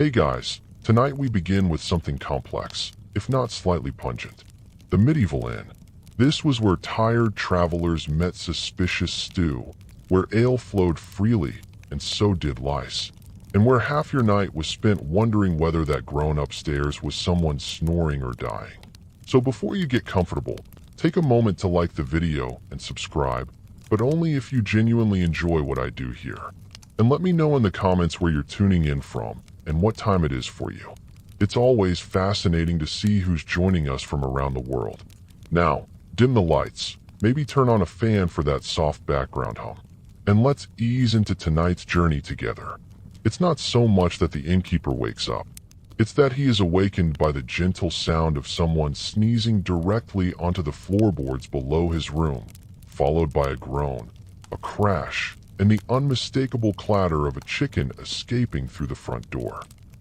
Hey guys, tonight we begin with something complex, if not slightly pungent. The medieval inn. This was where tired travelers met suspicious stew, where ale flowed freely, and so did lice, and where half your night was spent wondering whether that groan upstairs was someone snoring or dying. So before you get comfortable, take a moment to like the video and subscribe, but only if you genuinely enjoy what I do here. And let me know in the comments where you're tuning in from and what time it is for you. It's always fascinating to see who's joining us from around the world. Now, dim the lights, maybe turn on a fan for that soft background hum, and let's ease into tonight's journey together. It's not so much that the innkeeper wakes up. It's that he is awakened by the gentle sound of someone sneezing directly onto the floorboards below his room, followed by a groan, a crash, and the unmistakable clatter of a chicken escaping through the front door.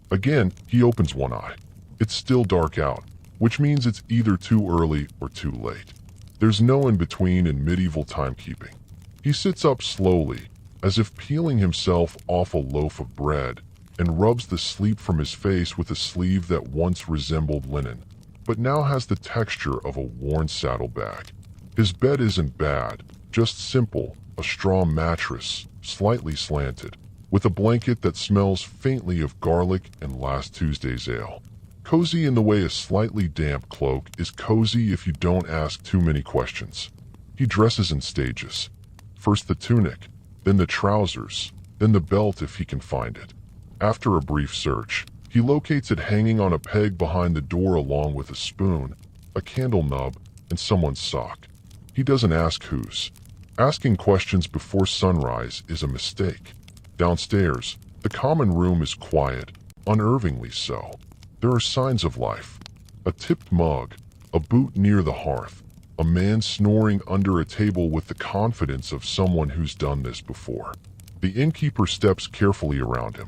Again, he opens one eye. It's still dark out, which means it's either too early or too late. There's no in-between in medieval timekeeping. He sits up slowly, as if peeling himself off a loaf of bread, and rubs the sleep from his face with a sleeve that once resembled linen, but now has the texture of a worn saddlebag. His bed isn't bad, just simple, a straw mattress, slightly slanted, with a blanket that smells faintly of garlic and last Tuesday's ale. Cozy in the way a slightly damp cloak is cozy if you don't ask too many questions. He dresses in stages. First the tunic, then the trousers, then the belt if he can find it. After a brief search, he locates it hanging on a peg behind the door along with a spoon, a candle nub, and someone's sock. He doesn't ask whose. Asking questions before sunrise is a mistake. Downstairs, the common room is quiet, unnervingly so. There are signs of life. A tipped mug, a boot near the hearth, a man snoring under a table with the confidence of someone who's done this before. The innkeeper steps carefully around him.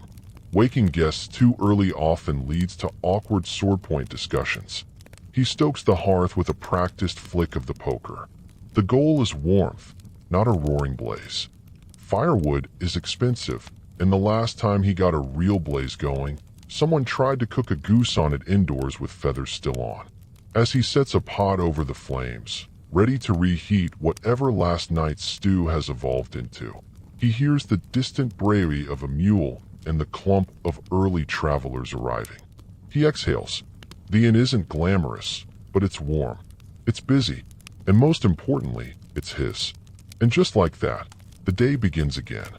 Waking guests too early often leads to awkward swordpoint discussions. He stokes the hearth with a practiced flick of the poker. The goal is warmth, not a roaring blaze. Firewood is expensive, and the last time he got a real blaze going, someone tried to cook a goose on it indoors with feathers still on. As he sets a pot over the flames, ready to reheat whatever last night's stew has evolved into, he hears the distant bray of a mule and the clump of early travelers arriving. He exhales. The inn isn't glamorous, but it's warm. It's busy, and most importantly, it's his. And just like that, the day begins again.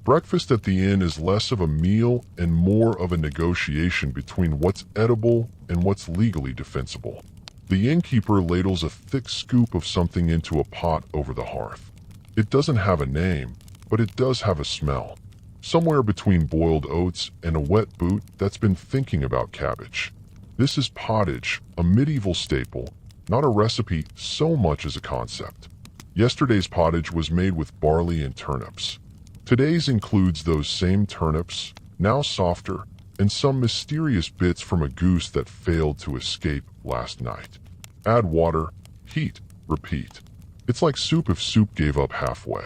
Breakfast at the inn is less of a meal and more of a negotiation between what's edible and what's legally defensible. The innkeeper ladles a thick scoop of something into a pot over the hearth. It doesn't have a name, but it does have a smell. Somewhere between boiled oats and a wet boot that's been thinking about cabbage. This is pottage, a medieval staple, not a recipe so much as a concept. Yesterday's pottage was made with barley and turnips. Today's includes those same turnips, now softer, and some mysterious bits from a goose that failed to escape last night. Add water, heat, repeat. It's like soup if soup gave up halfway.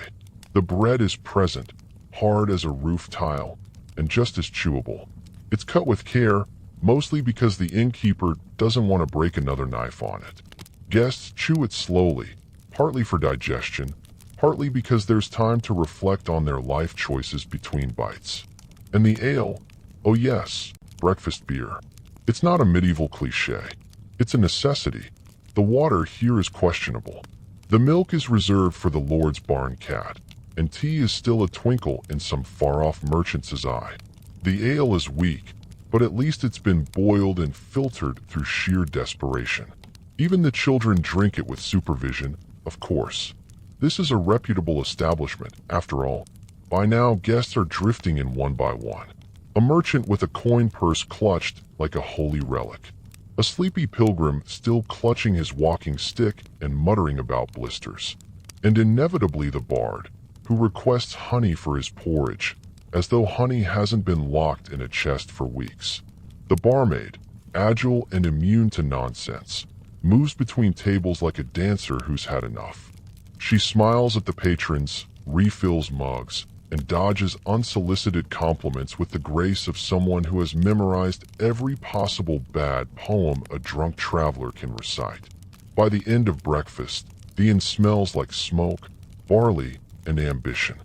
The bread is present, hard as a roof tile, and just as chewable. It's cut with care, mostly because the innkeeper doesn't want to break another knife on it. Guests chew it slowly, partly for digestion, partly because there's time to reflect on their life choices between bites. And the ale, oh yes, breakfast beer. It's not a medieval cliché. It's a necessity. The water here is questionable. The milk is reserved for the Lord's barn cat, and tea is still a twinkle in some far-off merchant's eye. The ale is weak, but at least it's been boiled and filtered through sheer desperation. Even the children drink it with supervision, of course. This is a reputable establishment, after all. By now, guests are drifting in one by one. A merchant with a coin purse clutched like a holy relic. A sleepy pilgrim still clutching his walking stick and muttering about blisters. And inevitably the bard, who requests honey for his porridge, as though honey hasn't been locked in a chest for weeks. The barmaid, agile and immune to nonsense, moves between tables like a dancer who's had enough. She smiles at the patrons, refills mugs, and dodges unsolicited compliments with the grace of someone who has memorized every possible bad poem a drunk traveler can recite. By the end of breakfast, the inn smells like smoke, barley, and ambition.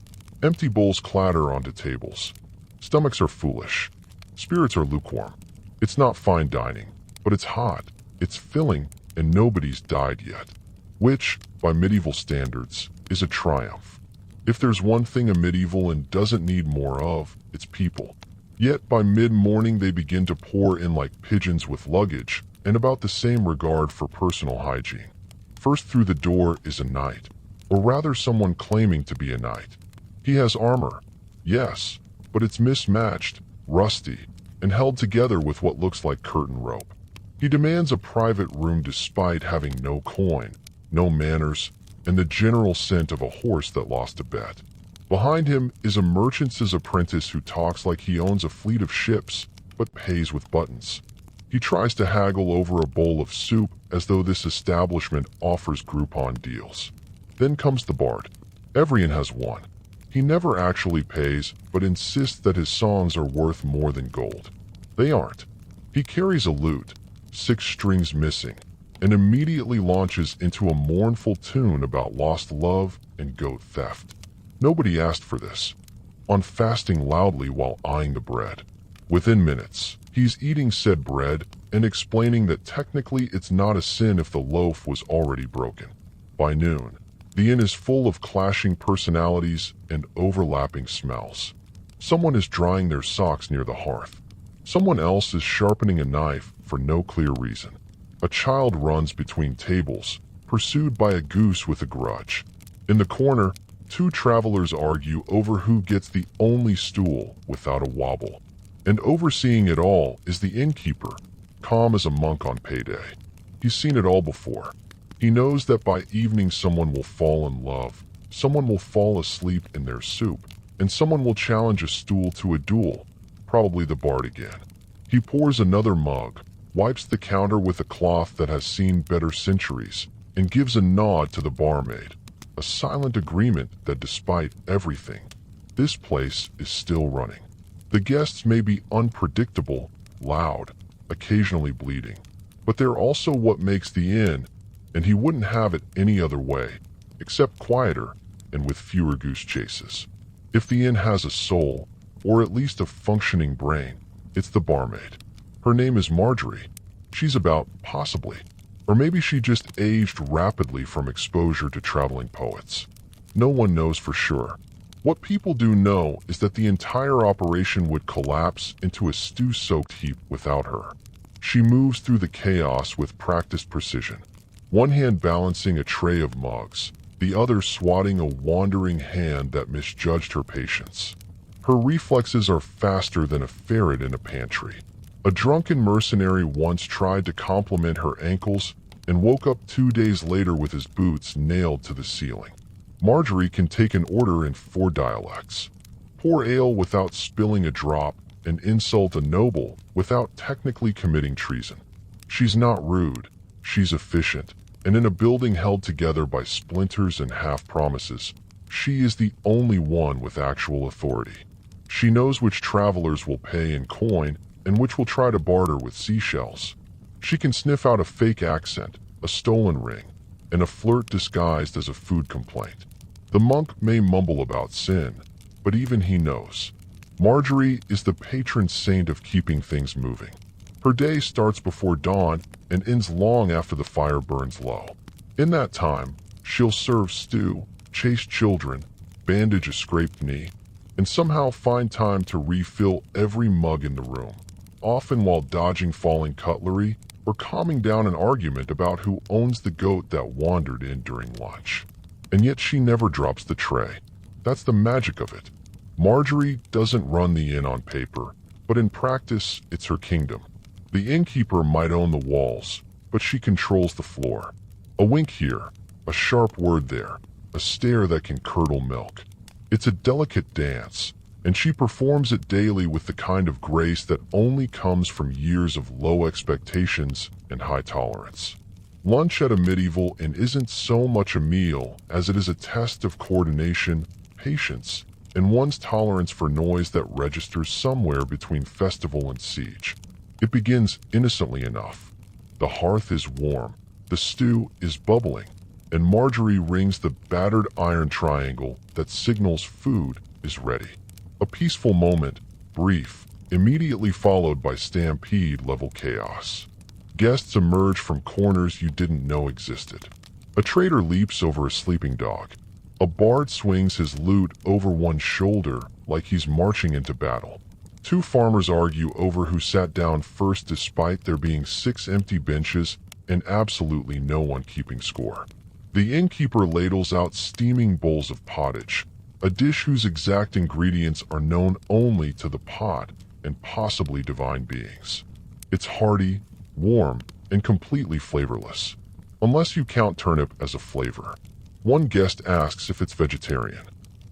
Empty bowls clatter onto tables. Stomachs are foolish. Spirits are lukewarm. It's not fine dining, but it's hot, it's filling, and nobody's died yet. Which, by medieval standards, is a triumph. If there's one thing a medieval inn doesn't need more of, it's people. Yet by mid-morning they begin to pour in like pigeons with luggage, and about the same regard for personal hygiene. First through the door is a knight, or rather someone claiming to be a knight. He has armor, yes, but it's mismatched, rusty, and held together with what looks like curtain rope. He demands a private room despite having no coin, no manners, and the general scent of a horse that lost a bet. Behind him is a merchant's apprentice who talks like he owns a fleet of ships, but pays with buttons. He tries to haggle over a bowl of soup as though this establishment offers Groupon deals. Then comes the bard. Every inn has one. He never actually pays, but insists that his songs are worth more than gold. They aren't. He carries a lute, 6 strings missing, and immediately launches into a mournful tune about lost love and goat theft. Nobody asked for this. On fasting loudly while eyeing the bread. Within minutes, he's eating said bread and explaining that technically it's not a sin if the loaf was already broken. By noon, the inn is full of clashing personalities and overlapping smells. Someone is drying their socks near the hearth. Someone else is sharpening a knife for no clear reason. A child runs between tables, pursued by a goose with a grudge. In the corner, 2 travelers argue over who gets the only stool without a wobble. And overseeing it all is the innkeeper, calm as a monk on payday. He's seen it all before. He knows that by evening someone will fall in love, someone will fall asleep in their soup, and someone will challenge a stool to a duel, probably the bard again. He pours another mug, wipes the counter with a cloth that has seen better centuries, and gives a nod to the barmaid, a silent agreement that despite everything, this place is still running. The guests may be unpredictable, loud, occasionally bleeding, but they're also what makes the inn, and he wouldn't have it any other way, except quieter and with fewer goose chases. If the inn has a soul, or at least a functioning brain, it's the barmaid. Her name is Marjorie. She's about, possibly, or maybe she just aged rapidly from exposure to traveling poets. No one knows for sure. What people do know is that the entire operation would collapse into a stew-soaked heap without her. She moves through the chaos with practiced precision, one hand balancing a tray of mugs, the other swatting a wandering hand that misjudged her patience. Her reflexes are faster than a ferret in a pantry. A drunken mercenary once tried to compliment her ankles and woke up 2 days later with his boots nailed to the ceiling. Marjorie can take an order in 4 dialects, pour ale without spilling a drop, and insult a noble without technically committing treason. She's not rude, she's efficient, and in a building held together by splinters and half-promises, she is the only one with actual authority. She knows which travelers will pay in coin and which will try to barter with seashells. She can sniff out a fake accent, a stolen ring, and a flirt disguised as a food complaint. The monk may mumble about sin, but even he knows. Marjorie is the patron saint of keeping things moving. Her day starts before dawn and ends long after the fire burns low. In that time, she'll serve stew, chase children, bandage a scraped knee, and somehow find time to refill every mug in the room, often while dodging falling cutlery or calming down an argument about who owns the goat that wandered in during lunch. And yet she never drops the tray. That's the magic of it. Marjorie doesn't run the inn on paper, but in practice, it's her kingdom. The innkeeper might own the walls, but she controls the floor. A wink here, a sharp word there, a stare that can curdle milk. It's a delicate dance, and she performs it daily with the kind of grace that only comes from years of low expectations and high tolerance. Lunch at a medieval inn isn't so much a meal as it is a test of coordination, patience, and one's tolerance for noise that registers somewhere between festival and siege. It begins innocently enough. The hearth is warm, the stew is bubbling, and Marjorie rings the battered iron triangle that signals food is ready. A peaceful moment, brief, immediately followed by stampede-level chaos. Guests emerge from corners you didn't know existed. A trader leaps over a sleeping dog. A bard swings his lute over one shoulder like he's marching into battle. Two farmers argue over who sat down first despite there being 6 empty benches and absolutely no one keeping score. The innkeeper ladles out steaming bowls of pottage, a dish whose exact ingredients are known only to the pot and possibly divine beings. It's hearty, warm, and completely flavorless, unless you count turnip as a flavor. One guest asks if it's vegetarian.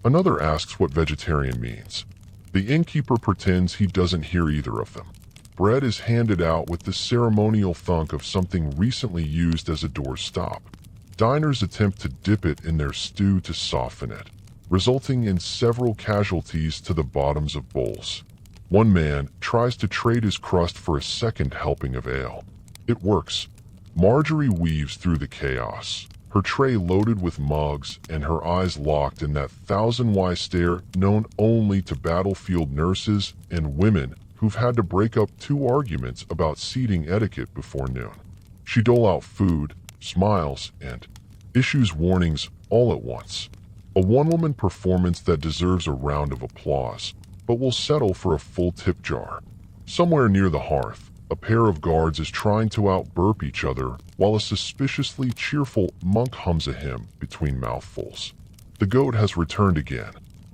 Another asks what vegetarian means. The innkeeper pretends he doesn't hear either of them. Bread is handed out with the ceremonial thunk of something recently used as a doorstop. Diners attempt to dip it in their stew to soften it, resulting in several casualties to the bottoms of bowls. One man tries to trade his crust for a second helping of ale. It works. Marjorie weaves through the chaos, her tray loaded with mugs and her eyes locked in that 1,000-why stare known only to battlefield nurses and women who've had to break up 2 arguments about seating etiquette before noon. She doles out food, smiles, and issues warnings all at once. A one-woman performance that deserves a round of applause, but will settle for a full tip jar. Somewhere near the hearth, a pair of guards is trying to out-burp each other while a suspiciously cheerful monk hums a hymn between mouthfuls. The goat has returned again.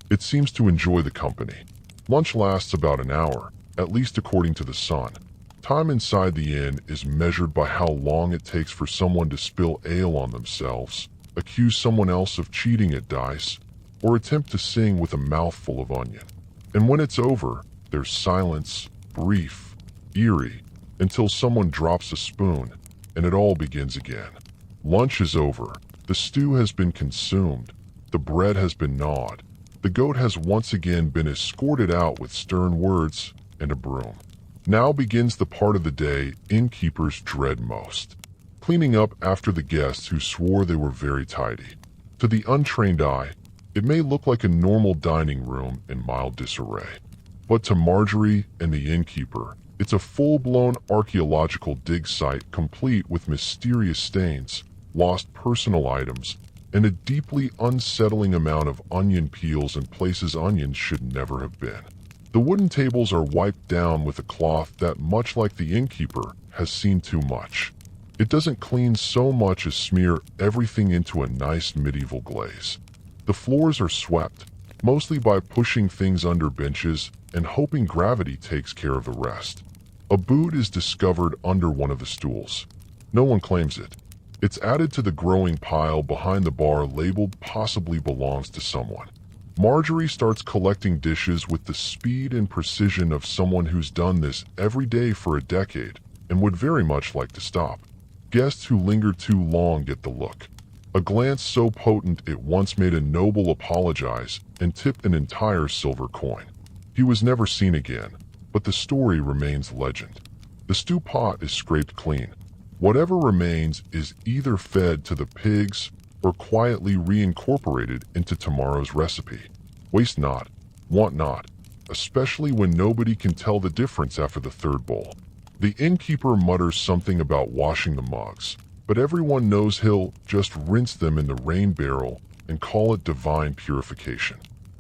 It seems to enjoy the company. Lunch lasts about an hour, at least according to the sun. Time inside the inn is measured by how long it takes for someone to spill ale on themselves, accuse someone else of cheating at dice, or attempt to sing with a mouthful of onion. And when it's over, there's silence, brief, eerie, until someone drops a spoon, and it all begins again. Lunch is over. The stew has been consumed. The bread has been gnawed. The goat has once again been escorted out with stern words and a broom. Now begins the part of the day innkeepers dread most. Cleaning up after the guests who swore they were very tidy. To the untrained eye, it may look like a normal dining room in mild disarray. But to Marjorie and the innkeeper, it's a full-blown archaeological dig site complete with mysterious stains, lost personal items, and a deeply unsettling amount of onion peels in places onions should never have been. The wooden tables are wiped down with a cloth that, much like the innkeeper, has seen too much. It doesn't clean so much as smear everything into a nice medieval glaze. The floors are swept, mostly by pushing things under benches and hoping gravity takes care of the rest. A boot is discovered under one of the stools. No one claims it. It's added to the growing pile behind the bar labeled possibly belongs to someone. Marjorie starts collecting dishes with the speed and precision of someone who's done this every day for a decade and would very much like to stop. Guests who linger too long get the look. A glance so potent it once made a noble apologize and tipped an entire silver coin. He was never seen again, but the story remains legend. The stew pot is scraped clean. Whatever remains is either fed to the pigs or quietly reincorporated into tomorrow's recipe. Waste not, want not, especially when nobody can tell the difference after the third bowl. The innkeeper mutters something about washing the mugs, but everyone knows he'll just rinse them in the rain barrel and call it divine purification.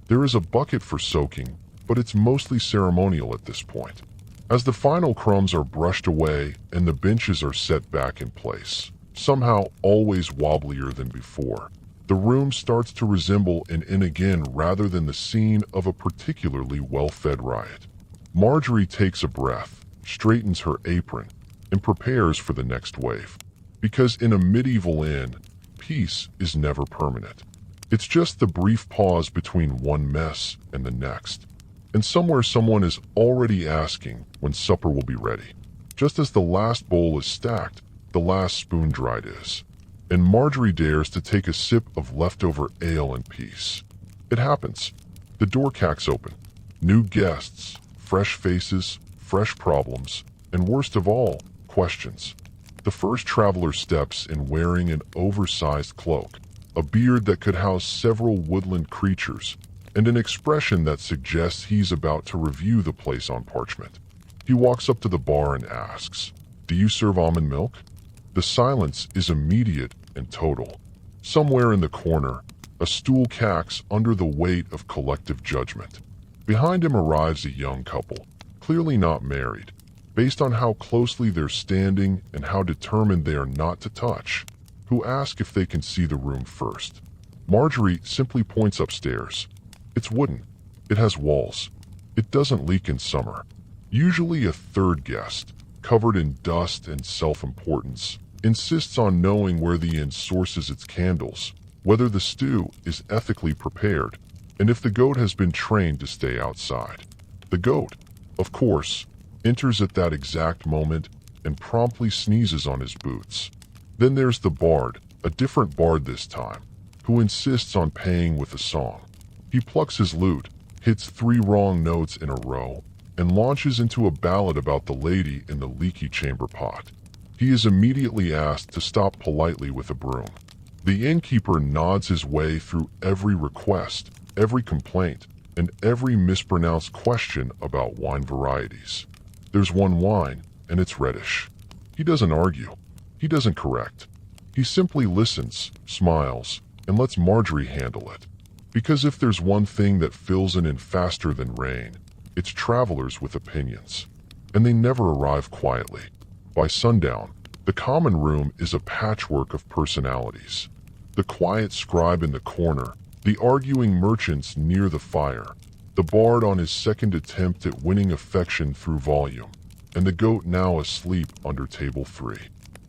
There is a bucket for soaking, but it's mostly ceremonial at this point. As the final crumbs are brushed away and the benches are set back in place, somehow always wobblier than before, the room starts to resemble an inn again rather than the scene of a particularly well-fed riot. Marjorie takes a breath, straightens her apron, and prepares for the next wave. Because in a medieval inn, peace is never permanent. It's just the brief pause between one mess and the next. And somewhere someone is already asking when supper will be ready. Just as the last bowl is stacked, the last spoon dried is. And Marjorie dares to take a sip of leftover ale in peace. It happens. The door cracks open. New guests, fresh faces, fresh problems, and worst of all, questions. The first traveler steps in wearing an oversized cloak, a beard that could house several woodland creatures, and an expression that suggests he's about to review the place on parchment. He walks up to the bar and asks, "Do you serve almond milk?" The silence is immediate and total. Somewhere in the corner, a stool cracks under the weight of collective judgment. Behind him arrives a young couple, clearly not married, based on how closely they're standing and how determined they are not to touch, who ask if they can see the room first. Marjorie simply points upstairs. It's wooden. It has walls. It doesn't leak in summer. Usually a third guest, covered in dust and self-importance, insists on knowing where the inn sources its candles, whether the stew is ethically prepared, and if the goat has been trained to stay outside. The goat, of course, enters at that exact moment and promptly sneezes on his boots. Then there's the bard, a different bard this time, who insists on paying with a song. He plucks his lute, hits 3 wrong notes in a row, and launches into a ballad about the lady in the leaky chamber pot. He is immediately asked to stop politely with a broom. The innkeeper nods his way through every request, every complaint, and every mispronounced question about wine varieties. There's one wine, and it's reddish. He doesn't argue. He doesn't correct. He simply listens, smiles, and lets Marjorie handle it. Because if there's one thing that fills an inn faster than rain, it's travelers with opinions. And they never arrive quietly. By sundown, the common room is a patchwork of personalities. The quiet scribe in the corner, the arguing merchants near the fire, the bard on his second attempt at winning affection through volume, and the goat now asleep under table 3.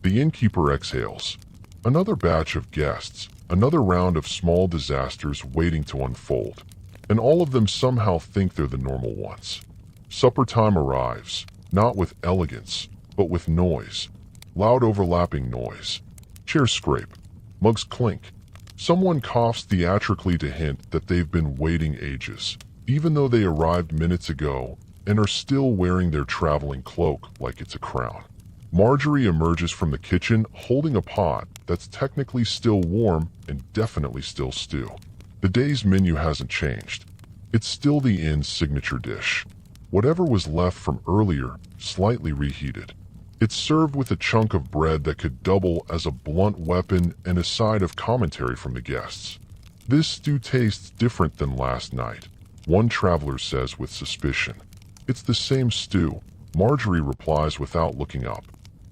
The innkeeper exhales. Another batch of guests, another round of small disasters waiting to unfold, and all of them somehow think they're the normal ones. Supper time arrives, not with elegance, but with noise. Loud overlapping noise. Chairs scrape. Mugs clink. Someone coughs theatrically to hint that they've been waiting ages, even though they arrived minutes ago and are still wearing their traveling cloak like it's a crown. Marjorie emerges from the kitchen holding a pot that's technically still warm and definitely still stew. The day's menu hasn't changed. It's still the inn's signature dish. Whatever was left from earlier, slightly reheated. It's served with a chunk of bread that could double as a blunt weapon and a side of commentary from the guests. "This stew tastes different than last night," one traveler says with suspicion. "It's the same stew," Marjorie replies without looking up.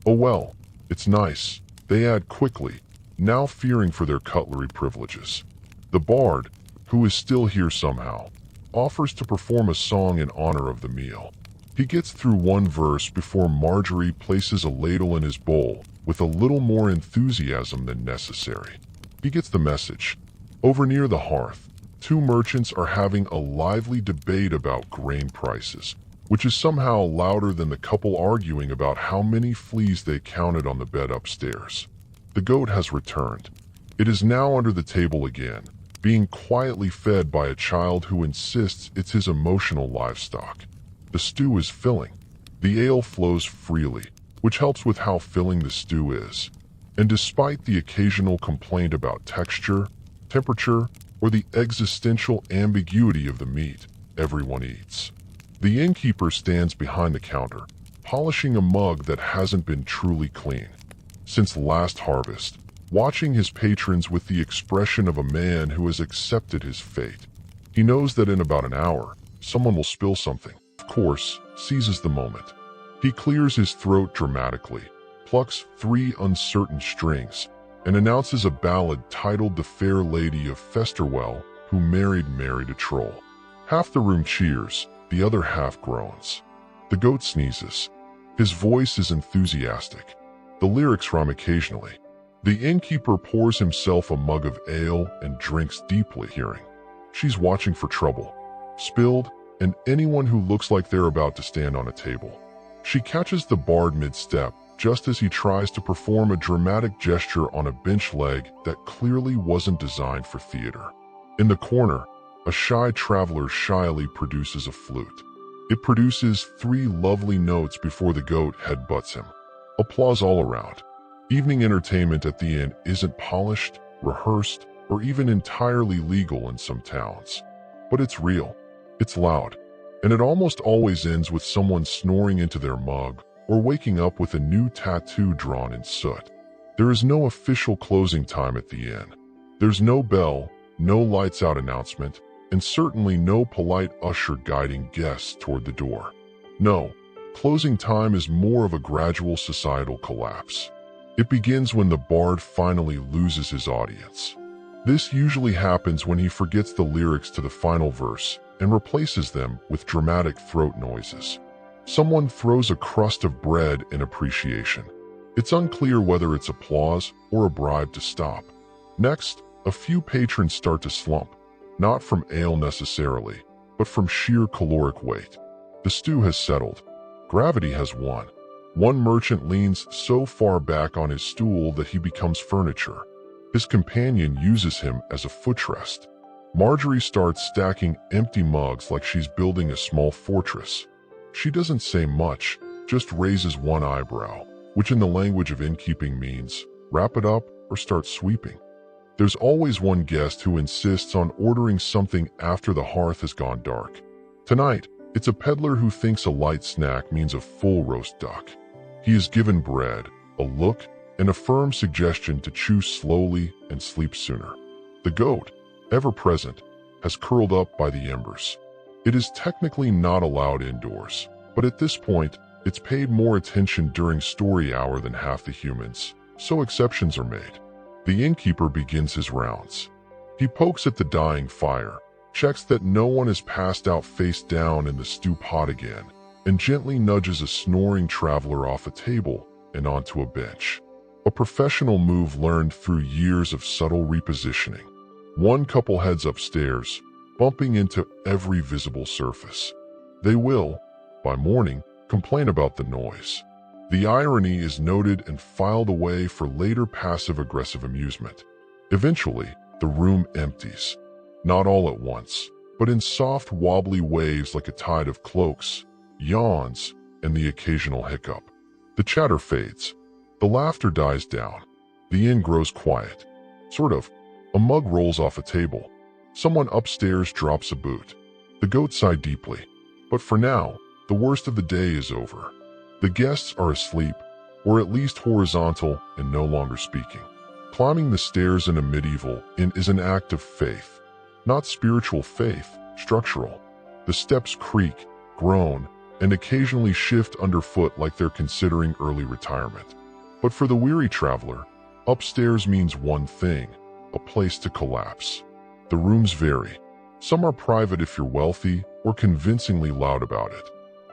"Oh well, it's nice," they add quickly, now fearing for their cutlery privileges. The bard, who is still here somehow, offers to perform a song in honor of the meal. He gets through one verse before Marjorie places a ladle in his bowl with a little more enthusiasm than necessary. He gets the message. Over near the hearth, 2 merchants are having a lively debate about grain prices, which is somehow louder than the couple arguing about how many fleas they counted on the bed upstairs. The goat has returned. It is now under the table again, being quietly fed by a child who insists it's his emotional livestock. The stew is filling. The ale flows freely, which helps with how filling the stew is. And despite the occasional complaint about texture, temperature, or the existential ambiguity of the meat, everyone eats. The innkeeper stands behind the counter, polishing a mug that hasn't been truly clean since last harvest, watching his patrons with the expression of a man who has accepted his fate. He knows that in about an hour, someone will spill something. Of course, seizes the moment. He clears his throat dramatically, plucks 3 uncertain strings, and announces a ballad titled "The Fair Lady of Festerwell Who Married a Troll." Half the room cheers, the other half groans. The goat sneezes. His voice is enthusiastic. The lyrics rhyme occasionally. The innkeeper pours himself a mug of ale and drinks deeply, hearing, "She's watching for trouble. Spilled, and anyone who looks like they're about to stand on a table." She catches the bard mid-step, just as he tries to perform a dramatic gesture on a bench leg that clearly wasn't designed for theater. In the corner, A shy traveler shyly produces a flute. It produces 3 lovely notes before the goat headbutts him. Applause all around. Evening entertainment at the inn isn't polished, rehearsed, or even entirely legal in some towns. But it's real. It's loud. And it almost always ends with someone snoring into their mug or waking up with a new tattoo drawn in soot. There is no official closing time at the inn. There's no bell, no lights out announcement, and certainly no polite usher guiding guests toward the door. No, closing time is more of a gradual societal collapse. It begins when the bard finally loses his audience. This usually happens when he forgets the lyrics to the final verse and replaces them with dramatic throat noises. Someone throws a crust of bread in appreciation. It's unclear whether it's applause or a bribe to stop. Next, a few patrons start to slump, not from ale necessarily, but from sheer caloric weight. The stew has settled. Gravity has won. One merchant leans so far back on his stool that he becomes furniture. His companion uses him as a footrest. Marjorie starts stacking empty mugs like she's building a small fortress. She doesn't say much, just raises one eyebrow, which in the language of innkeeping means, wrap it up or start sweeping. There's always one guest who insists on ordering something after the hearth has gone dark. Tonight, it's a peddler who thinks a light snack means a full roast duck. He is given bread, a look, and a firm suggestion to chew slowly and sleep sooner. The goat, ever present, has curled up by the embers. It is technically not allowed indoors, but at this point, it's paid more attention during story hour than half the humans, so exceptions are made. The innkeeper begins his rounds. He pokes at the dying fire, checks that no one is passed out face down in the stew pot again, and gently nudges a snoring traveler off a table and onto a bench. A professional move learned through years of subtle repositioning. One couple heads upstairs, bumping into every visible surface. They will, by morning, complain about the noise. The irony is noted and filed away for later passive-aggressive amusement. Eventually, the room empties. Not all at once, but in soft, wobbly waves like a tide of cloaks, yawns, and the occasional hiccup. The chatter fades. The laughter dies down. The inn grows quiet. Sort of. A mug rolls off a table. Someone upstairs drops a boot. The goat sigh deeply. But for now, the worst of the day is over. The guests are asleep, or at least horizontal and no longer speaking. Climbing the stairs in a medieval inn is an act of faith. Not spiritual faith, structural. The steps creak, groan, and occasionally shift underfoot like they're considering early retirement. But for the weary traveler, upstairs means one thing, a place to collapse. The rooms vary. Some are private if you're wealthy, or convincingly loud about it.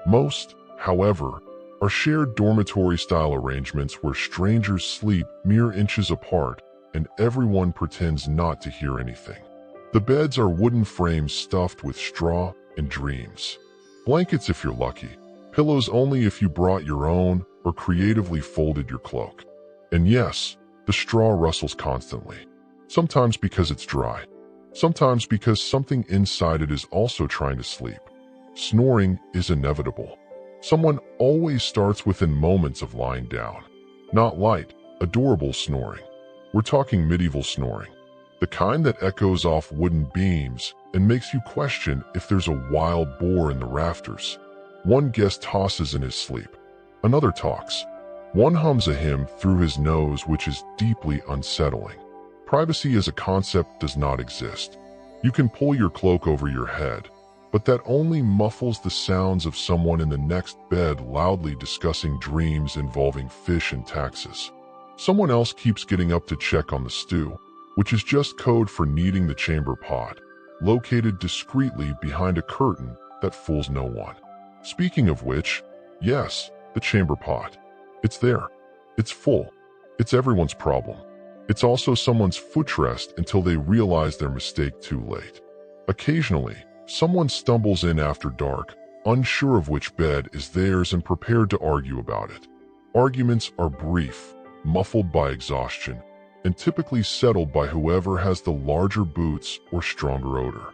Most, however, are shared dormitory-style arrangements where strangers sleep mere inches apart and everyone pretends not to hear anything. The beds are wooden frames stuffed with straw and dreams. Blankets if you're lucky, pillows only if you brought your own or creatively folded your cloak. And yes, the straw rustles constantly. Sometimes because it's dry. Sometimes because something inside it is also trying to sleep. Snoring is inevitable. Someone always starts within moments of lying down. Not light, adorable snoring. We're talking medieval snoring. The kind that echoes off wooden beams and makes you question if there's a wild boar in the rafters. One guest tosses in his sleep. Another talks. One hums a hymn through his nose, which is deeply unsettling. Privacy as a concept does not exist. You can pull your cloak over your head, but that only muffles the sounds of someone in the next bed loudly discussing dreams involving fish and taxes. Someone else keeps getting up to check on the stew, which is just code for kneading the chamber pot, located discreetly behind a curtain that fools no one. Speaking of which, yes, the chamber pot. It's there. It's full. It's everyone's problem. It's also someone's footrest until they realize their mistake too late. Occasionally, someone stumbles in after dark, unsure of which bed is theirs and prepared to argue about it. Arguments are brief, muffled by exhaustion, and typically settled by whoever has the larger boots or stronger odor.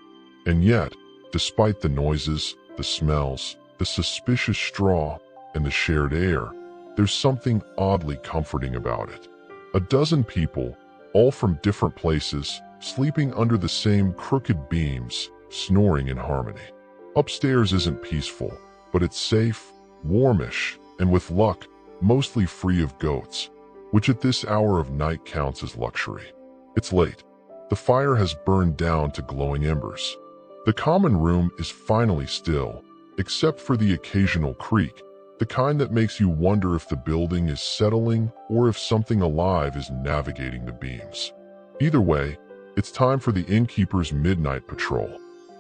And yet, despite the noises, the smells, the suspicious straw, and the shared air, there's something oddly comforting about it. A dozen people, all from different places, sleeping under the same crooked beams, snoring in harmony. Upstairs isn't peaceful, but it's safe, warmish, and with luck, mostly free of goats, which at this hour of night counts as luxury. It's late. The fire has burned down to glowing embers. The common room is finally still, except for the occasional creak, the kind that makes you wonder if the building is settling or if something alive is navigating the beams. Either way, it's time for the innkeeper's midnight patrol.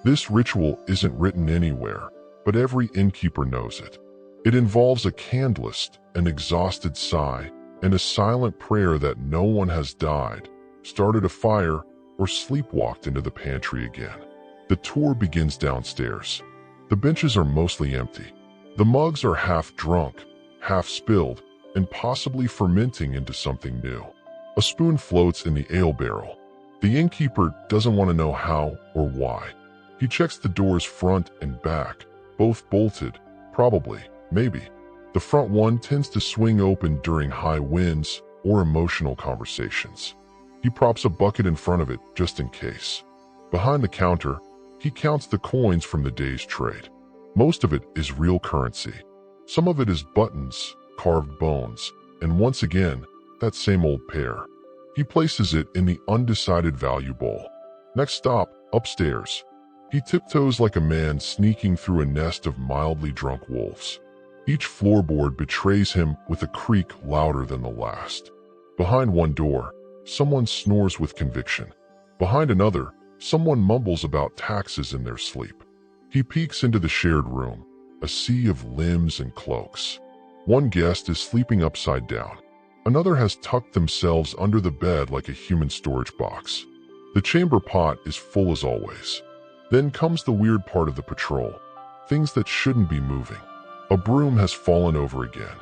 This ritual isn't written anywhere, but every innkeeper knows it. It involves a candlelight, an exhausted sigh, and a silent prayer that no one has died, started a fire, or sleepwalked into the pantry again. The tour begins downstairs. The benches are mostly empty. The mugs are half drunk, half spilled, and possibly fermenting into something new. A spoon floats in the ale barrel. The innkeeper doesn't want to know how or why. He checks the doors front and back, both bolted, probably, maybe. The front one tends to swing open during high winds or emotional conversations. He props a bucket in front of it just in case. Behind the counter, he counts the coins from the day's trade. Most of it is real currency. Some of it is buttons, carved bones, and once again, that same old pair. He places it in the undecided value bowl. Next stop, upstairs. He tiptoes like a man sneaking through a nest of mildly drunk wolves. Each floorboard betrays him with a creak louder than the last. Behind one door, someone snores with conviction. Behind another, someone mumbles about taxes in their sleep. He peeks into the shared room, a sea of limbs and cloaks. One guest is sleeping upside down. Another has tucked themselves under the bed like a human storage box. The chamber pot is full as always. Then comes the weird part of the patrol, things that shouldn't be moving. A broom has fallen over again.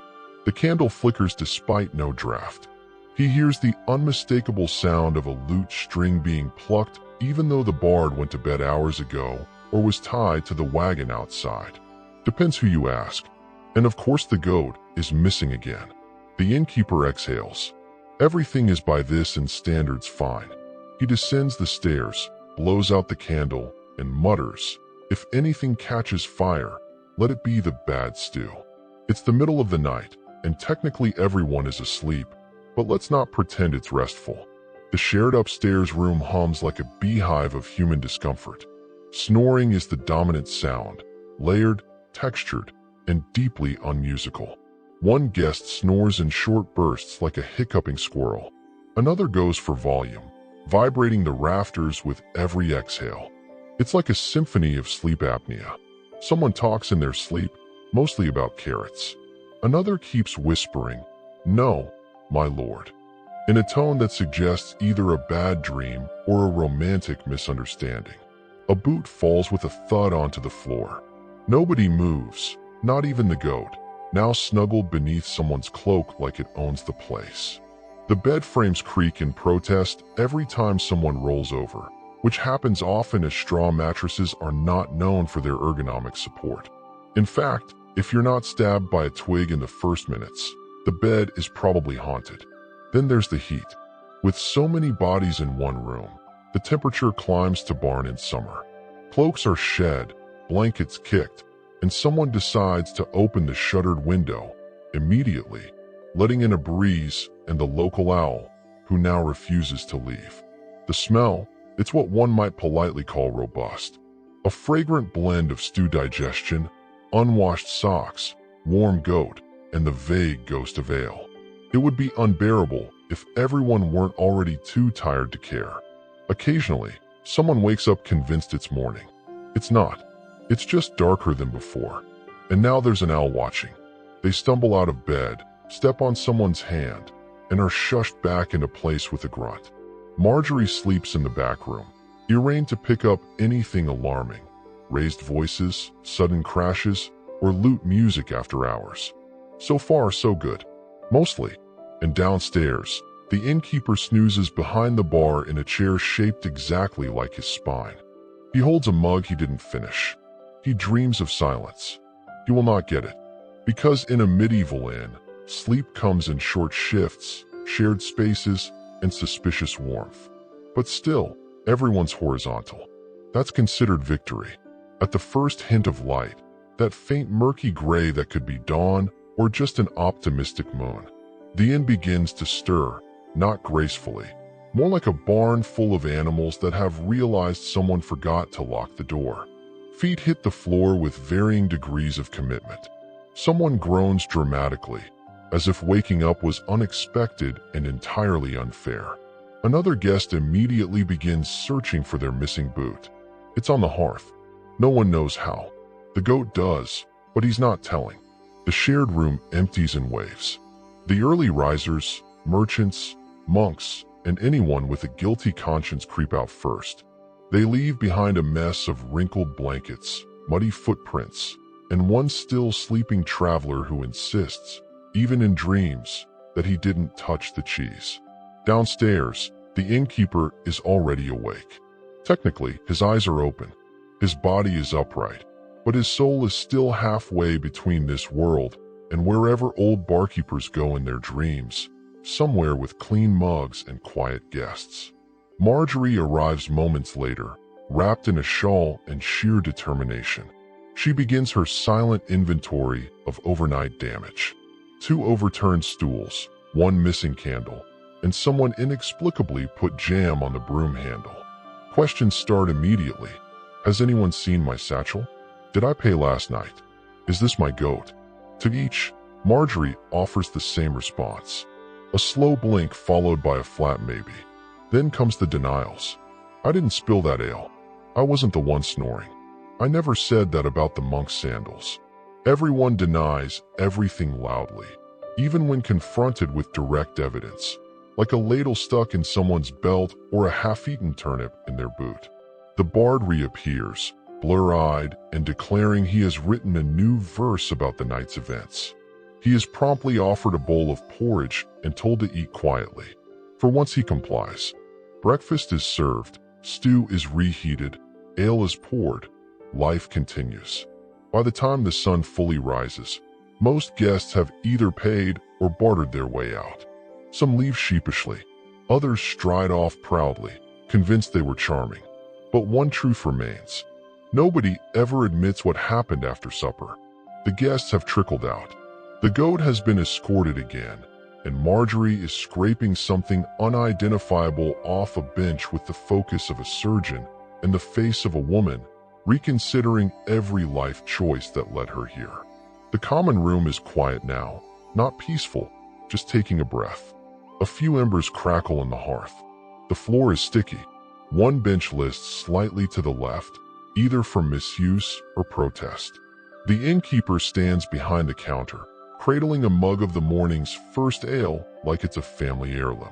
The candle flickers despite no draft. He hears the unmistakable sound of a lute string being plucked even though the bard went to bed hours ago or was tied to the wagon outside. Depends who you ask. And of course the goat is missing again. The innkeeper exhales. Everything is by this and standards fine. He descends the stairs, blows out the candle, and mutters, "If anything catches fire, let it be the bad stew." It's the middle of the night, and technically everyone is asleep, but let's not pretend it's restful. The shared upstairs room hums like a beehive of human discomfort. Snoring is the dominant sound, layered, textured, and deeply unmusical. One guest snores in short bursts like a hiccuping squirrel. Another goes for volume, vibrating the rafters with every exhale. It's like a symphony of sleep apnea. Someone talks in their sleep, mostly about carrots. Another keeps whispering, "No, my lord," in a tone that suggests either a bad dream or a romantic misunderstanding. A boot falls with a thud onto the floor. Nobody moves, not even the goat, now snuggled beneath someone's cloak like it owns the place. The bed frames creak in protest every time someone rolls over, which happens often as straw mattresses are not known for their ergonomic support. In fact, if you're not stabbed by a twig in the first minutes, the bed is probably haunted. Then there's the heat. With so many bodies in one room, the temperature climbs to barn in summer. Cloaks are shed, blankets kicked, and someone decides to open the shuttered window immediately, letting in a breeze and the local owl, who now refuses to leave. The smell, it's what one might politely call robust. A fragrant blend of stew digestion, unwashed socks, warm goat, and the vague ghost of ale. It would be unbearable if everyone weren't already too tired to care. Occasionally, someone wakes up convinced it's morning. It's not. It's just darker than before. And now there's an owl watching. They stumble out of bed, step on someone's hand, and are shushed back into place with a grunt. Marjorie sleeps in the back room, arraigned to pick up anything alarming, raised voices, sudden crashes, or lute music after hours. So far, so good. Mostly. And downstairs, the innkeeper snoozes behind the bar in a chair shaped exactly like his spine. He holds a mug he didn't finish. He dreams of silence. He will not get it. Because in a medieval inn, sleep comes in short shifts, shared spaces, and suspicious warmth. But still, everyone's horizontal. That's considered victory. At the first hint of light, that faint murky gray that could be dawn or just an optimistic moon, the inn begins to stir, not gracefully, more like a barn full of animals that have realized someone forgot to lock the door. Feet hit the floor with varying degrees of commitment. Someone groans dramatically, as if waking up was unexpected and entirely unfair. Another guest immediately begins searching for their missing boot. It's on the hearth. No one knows how. The goat does, but he's not telling. The shared room empties in waves. The early risers, merchants, monks, and anyone with a guilty conscience creep out first. They leave behind a mess of wrinkled blankets, muddy footprints, and one still sleeping traveler who insists, even in dreams, that he didn't touch the cheese. Downstairs, the innkeeper is already awake. Technically, his eyes are open. His body is upright, but his soul is still halfway between this world and wherever old barkeepers go in their dreams, somewhere with clean mugs and quiet guests. Marjorie arrives moments later, wrapped in a shawl and sheer determination. She begins her silent inventory of overnight damage. 2 overturned stools, 1 missing candle, and someone inexplicably put jam on the broom handle. Questions start immediately. Has anyone seen my satchel? Did I pay last night? Is this my goat? To each, Marjorie offers the same response. A slow blink followed by a flat maybe. Then comes the denials. I didn't spill that ale. I wasn't the one snoring. I never said that about the monk's sandals. Everyone denies everything loudly, even when confronted with direct evidence, like a ladle stuck in someone's belt or a half-eaten turnip in their boot. The bard reappears, blur-eyed and declaring he has written a new verse about the night's events. He is promptly offered a bowl of porridge and told to eat quietly. For once he complies. Breakfast is served, stew is reheated, ale is poured. Life continues. By the time the sun fully rises, most guests have either paid or bartered their way out. Some leave sheepishly, others stride off proudly, convinced they were charming. But one truth remains. Nobody ever admits what happened after supper. The guests have trickled out. The goat has been escorted again, and Marjorie is scraping something unidentifiable off a bench with the focus of a surgeon and the face of a woman, reconsidering every life choice that led her here. The common room is quiet now, not peaceful, just taking a breath. A few embers crackle in the hearth. The floor is sticky. One bench lists slightly to the left, either for misuse or protest. The innkeeper stands behind the counter, cradling a mug of the morning's first ale like it's a family heirloom.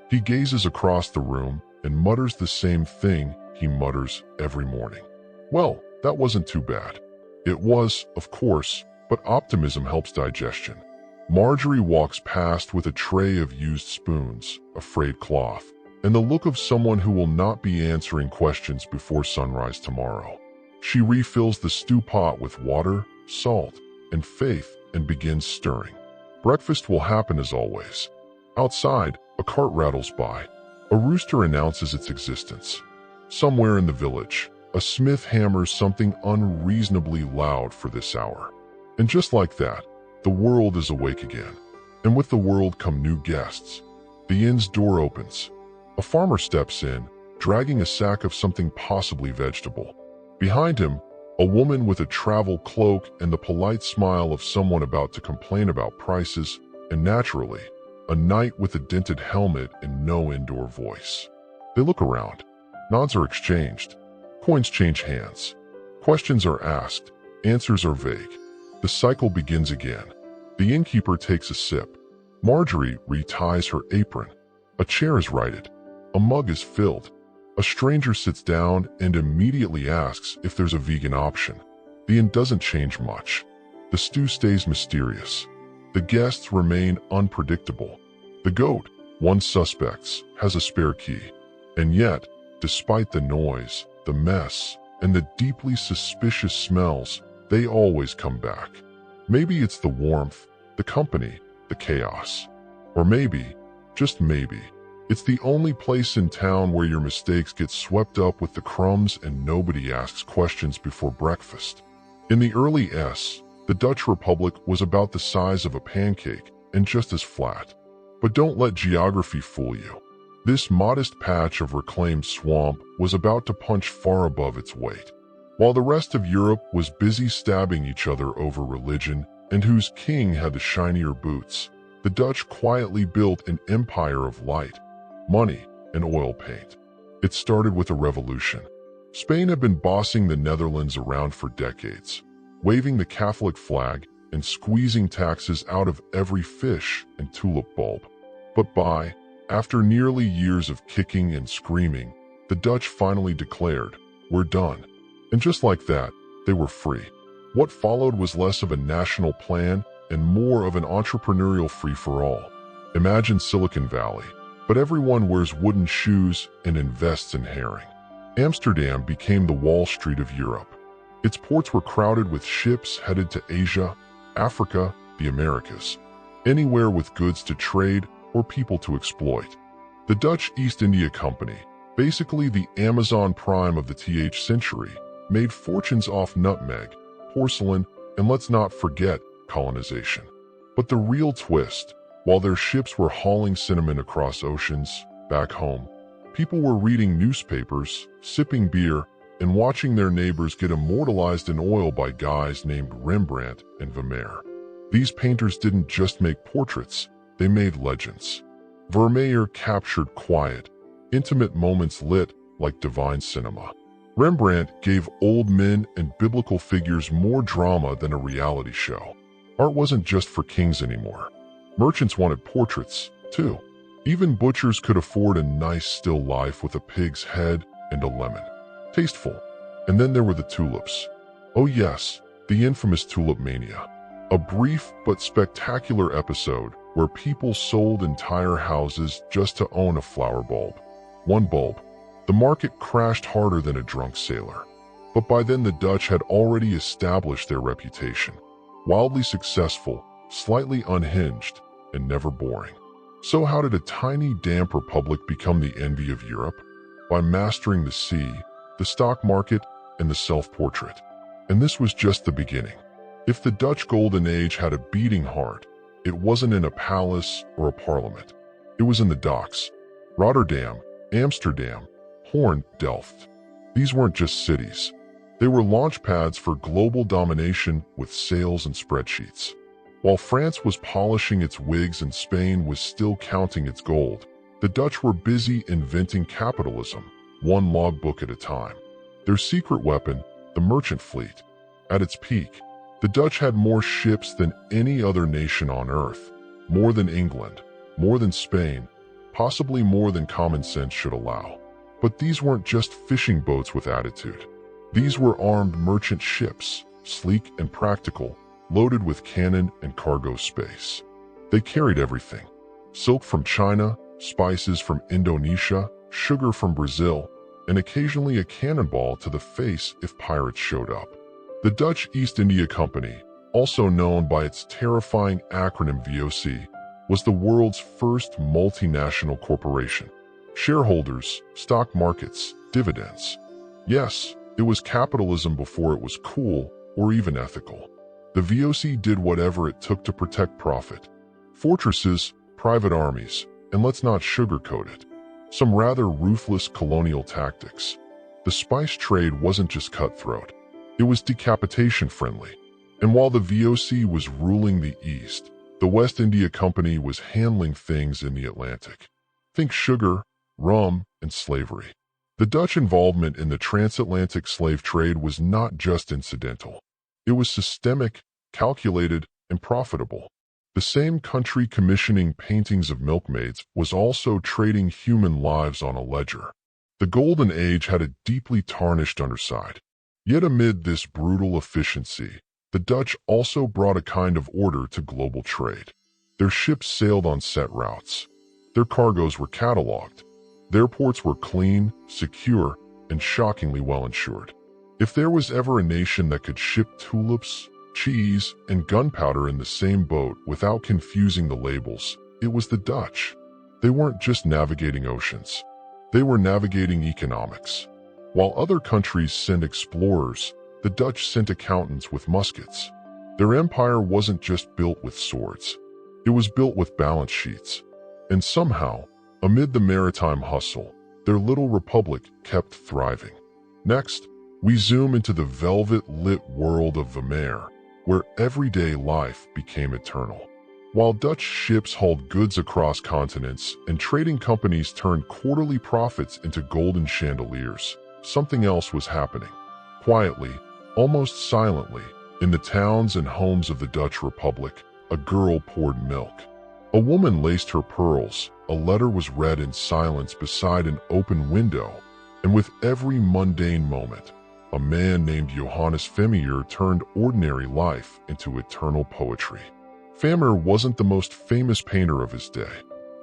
He gazes across the room and mutters the same thing he mutters every morning. Well, that wasn't too bad. It was, of course, but optimism helps digestion. Marjorie walks past with a tray of used spoons, a frayed cloth, and the look of someone who will not be answering questions before sunrise tomorrow. She refills the stew pot with water, salt, and faith and begins stirring. Breakfast will happen as always. Outside, a cart rattles by. A rooster announces its existence. Somewhere in the village, a smith hammers something unreasonably loud for this hour. And just like that, the world is awake again. And with the world come new guests. The inn's door opens. A farmer steps in, dragging a sack of something possibly vegetable. Behind him, a woman with a travel cloak and the polite smile of someone about to complain about prices, and naturally, a knight with a dented helmet and no indoor voice. They look around. Nods are exchanged. Coins change hands. Questions are asked. Answers are vague. The cycle begins again. The innkeeper takes a sip. Marjorie reties her apron. A chair is righted. A mug is filled. A stranger sits down and immediately asks if there's a vegan option. The inn doesn't change much. The stew stays mysterious. The guests remain unpredictable. The goat, one suspects, has a spare key. And yet, despite the noise, the mess, And the deeply suspicious smells, they always come back. Maybe it's the warmth, the company, the chaos. Or maybe, just maybe, it's the only place in town where your mistakes get swept up with the crumbs and nobody asks questions before breakfast. In the early the Dutch Republic was about the size of a pancake and just as flat. But don't let geography fool you. This modest patch of reclaimed swamp was about to punch far above its weight. While the rest of Europe was busy stabbing each other over religion and whose king had the shinier boots, the Dutch quietly built an empire of light, money, and oil paint. It started with a revolution. Spain had been bossing the Netherlands around for decades, waving the Catholic flag and squeezing taxes out of every fish and tulip bulb. But after nearly years of kicking and screaming, the Dutch finally declared, "We're done." And just like that, they were free. What followed was less of a national plan and more of an entrepreneurial free-for-all. Imagine Silicon Valley, but everyone wears wooden shoes and invests in herring. Amsterdam became the Wall Street of Europe. Its ports were crowded with ships headed to Asia, Africa, the Americas, anywhere with goods to trade or people to exploit. The Dutch East India Company, basically the Amazon Prime of the th century, made fortunes off nutmeg, porcelain, and let's not forget colonization. But the real twist, while their ships were hauling cinnamon across oceans, back home, people were reading newspapers, sipping beer, and watching their neighbors get immortalized in oil by guys named Rembrandt and Vermeer. These painters didn't just make portraits, they made legends. Vermeer captured quiet, intimate moments lit like divine cinema. Rembrandt gave old men and biblical figures more drama than a reality show. Art wasn't just for kings anymore. Merchants wanted portraits, too. Even butchers could afford a nice still life with a pig's head and a lemon. Tasteful. And then there were the tulips. Oh yes, the infamous tulip mania. A brief but spectacular episode where people sold entire houses just to own a flower bulb. One bulb. The market crashed harder than a drunk sailor. But by then the Dutch had already established their reputation. Wildly successful, slightly unhinged, and never boring. So how did a tiny, damp republic become the envy of Europe? By mastering the sea, the stock market, and the self-portrait. And this was just the beginning. If the Dutch Golden Age had a beating heart, it wasn't in a palace or a parliament. It was in the docks. Rotterdam, Amsterdam, Hoorn, Delft. These weren't just cities. They were launch pads for global domination with sails and spreadsheets. While France was polishing its wigs and Spain was still counting its gold, the Dutch were busy inventing capitalism, one logbook at a time. Their secret weapon, the merchant fleet. At its peak, the Dutch had more ships than any other nation on earth, more than England, more than Spain, possibly more than common sense should allow. But these weren't just fishing boats with attitude. These were armed merchant ships, sleek and practical, loaded with cannon and cargo space. They carried everything. Silk from China, spices from Indonesia, sugar from Brazil, and occasionally a cannonball to the face if pirates showed up. The Dutch East India Company, also known by its terrifying acronym VOC, was the world's first multinational corporation. Shareholders, stock markets, dividends. Yes, it was capitalism before it was cool or even ethical. The VOC did whatever it took to protect profit. Fortresses, private armies, and let's not sugarcoat it, some rather ruthless colonial tactics. The spice trade wasn't just cutthroat. It was decapitation friendly. And while the VOC was ruling the East, the West India Company was handling things in the Atlantic. Think sugar, rum, and slavery. The Dutch involvement in the transatlantic slave trade was not just incidental. It was systemic, calculated, and profitable. The same country commissioning paintings of milkmaids was also trading human lives on a ledger. The Golden Age had a deeply tarnished underside. Yet amid this brutal efficiency, the Dutch also brought a kind of order to global trade. Their ships sailed on set routes. Their cargoes were cataloged. Their ports were clean, secure, and shockingly well insured. If there was ever a nation that could ship tulips, cheese, and gunpowder in the same boat without confusing the labels, it was the Dutch. They weren't just navigating oceans. They were navigating economics. While other countries sent explorers, the Dutch sent accountants with muskets. Their empire wasn't just built with swords. It was built with balance sheets. And somehow, amid the maritime hustle, their little republic kept thriving. Next, we zoom into the velvet-lit world of Vermeer, where everyday life became eternal. While Dutch ships hauled goods across continents and trading companies turned quarterly profits into golden chandeliers, something else was happening. Quietly, almost silently, in the towns and homes of the Dutch Republic, a girl poured milk. A woman laced her pearls, a letter was read in silence beside an open window, and with every mundane moment, a man named Johannes Vermeer turned ordinary life into eternal poetry. Vermeer wasn't the most famous painter of his day.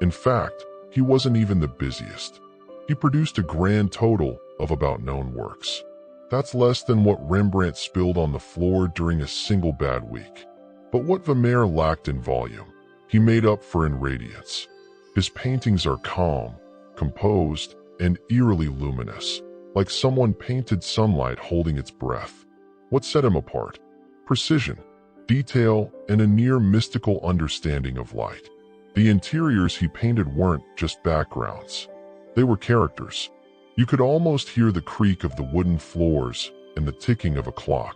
In fact, he wasn't even the busiest. He produced a grand total of about known works. That's less than what Rembrandt spilled on the floor during a single bad week. But what Vermeer lacked in volume, he made up for in radiance. His paintings are calm, composed, and eerily luminous, like someone painted sunlight holding its breath. What set him apart? Precision, detail, and a near mystical understanding of light. The interiors he painted weren't just backgrounds. They were characters. You could almost hear the creak of the wooden floors and the ticking of a clock.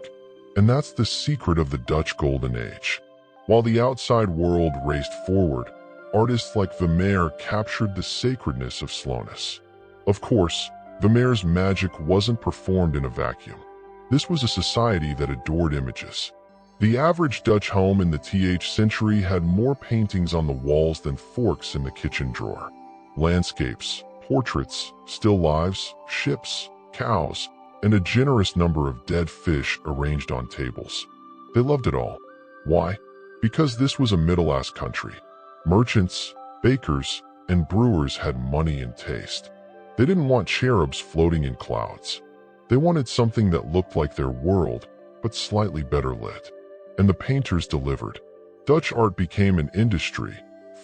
And that's the secret of the Dutch Golden Age. While the outside world raced forward, artists like Vermeer captured the sacredness of slowness. Of course, Vermeer's magic wasn't performed in a vacuum. This was a society that adored images. The average Dutch home in the 10th century had more paintings on the walls than forks in the kitchen drawer. Landscapes, portraits, still lives, ships, cows, and a generous number of dead fish arranged on tables. They loved it all. Why? Because this was a middle-class country. Merchants, bakers, and brewers had money and taste. They didn't want cherubs floating in clouds. They wanted something that looked like their world, but slightly better lit. And the painters delivered. Dutch art became an industry,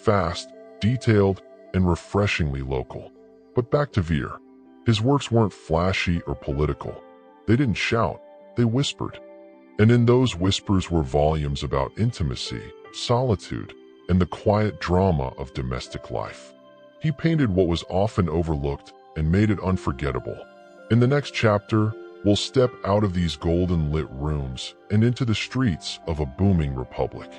fast, detailed, and refreshingly local. But back to Vermeer. His works weren't flashy or political. They didn't shout, they whispered. And in those whispers were volumes about intimacy, solitude, and the quiet drama of domestic life. He painted what was often overlooked and made it unforgettable. In the next chapter, we'll step out of these golden-lit rooms and into the streets of a booming republic.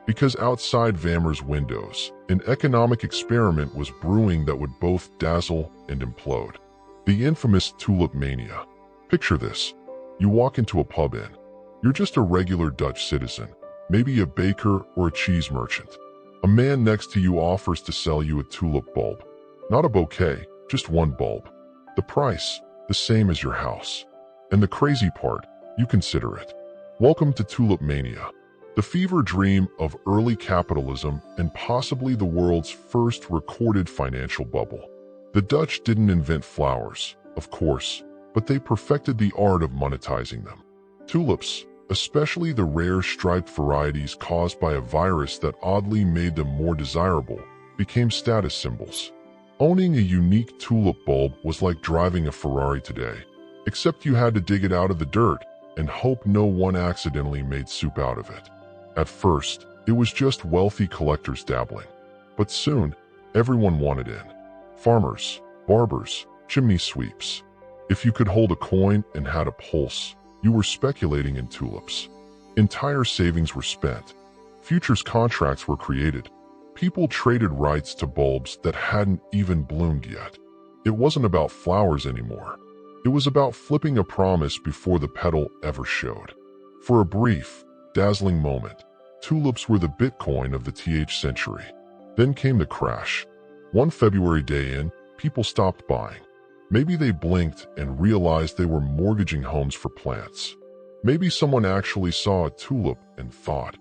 Because outside Vermeer's windows, an economic experiment was brewing that would both dazzle and implode. The infamous tulip mania. Picture this. You walk into a pub inn. You're just a regular Dutch citizen, maybe a baker or a cheese merchant. A man next to you offers to sell you a tulip bulb. Not a bouquet, just one bulb. The price, the same as your house. And the crazy part, you consider it. Welcome to Tulip Mania, the fever dream of early capitalism and possibly the world's first recorded financial bubble. The Dutch didn't invent flowers, of course, but they perfected the art of monetizing them. Tulips, especially the rare striped varieties caused by a virus that oddly made them more desirable, became status symbols. Owning a unique tulip bulb was like driving a Ferrari today, except you had to dig it out of the dirt and hope no one accidentally made soup out of it. At first, it was just wealthy collectors dabbling. But soon, everyone wanted in. Farmers, barbers, chimney sweeps. If you could hold a coin and had a pulse, you were speculating in tulips. Entire savings were spent. Futures contracts were created. People traded rights to bulbs that hadn't even bloomed yet. It wasn't about flowers anymore. It was about flipping a promise before the petal ever showed. For a brief, dazzling moment, tulips were the Bitcoin of the 10th century. Then came the crash. One February day in, people stopped buying. Maybe they blinked and realized they were mortgaging homes for plants. Maybe someone actually saw a tulip and thought,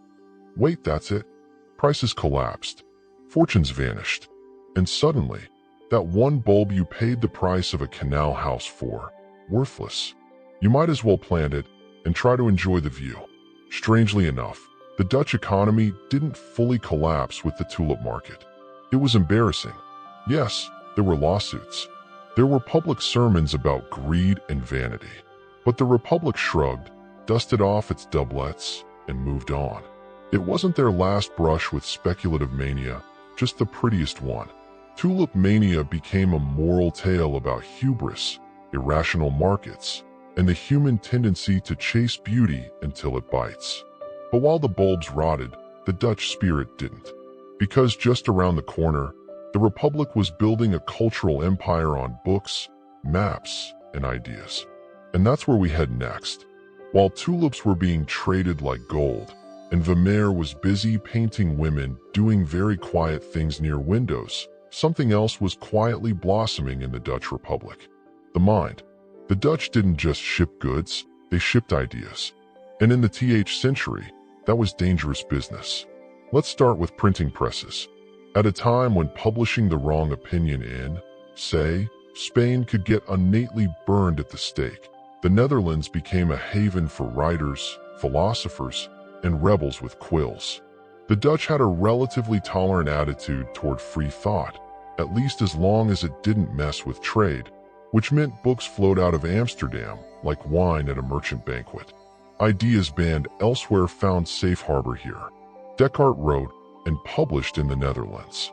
wait, that's it? Prices collapsed. Fortunes vanished. And suddenly, that one bulb you paid the price of a canal house for, worthless. You might as well plant it and try to enjoy the view. Strangely enough, the Dutch economy didn't fully collapse with the tulip market. It was embarrassing. Yes, there were lawsuits. There were public sermons about greed and vanity. But the Republic shrugged, dusted off its doublets, and moved on. It wasn't their last brush with speculative mania, just the prettiest one. Tulip mania became a moral tale about hubris, irrational markets, and the human tendency to chase beauty until it bites. But while the bulbs rotted, the Dutch spirit didn't. Because just around the corner, the Republic was building a cultural empire on books, maps, and ideas. And that's where we head next. While tulips were being traded like gold, and Vermeer was busy painting women doing very quiet things near windows, something else was quietly blossoming in the Dutch Republic. The mind. The Dutch didn't just ship goods, they shipped ideas. And in the th century, that was dangerous business. Let's start with printing presses. At a time when publishing the wrong opinion in, say, Spain could get innately burned at the stake, the Netherlands became a haven for writers, philosophers, and rebels with quills. The Dutch had a relatively tolerant attitude toward free thought, at least as long as it didn't mess with trade, which meant books flowed out of Amsterdam like wine at a merchant banquet. Ideas banned elsewhere found safe harbor here. Descartes wrote and published in the Netherlands.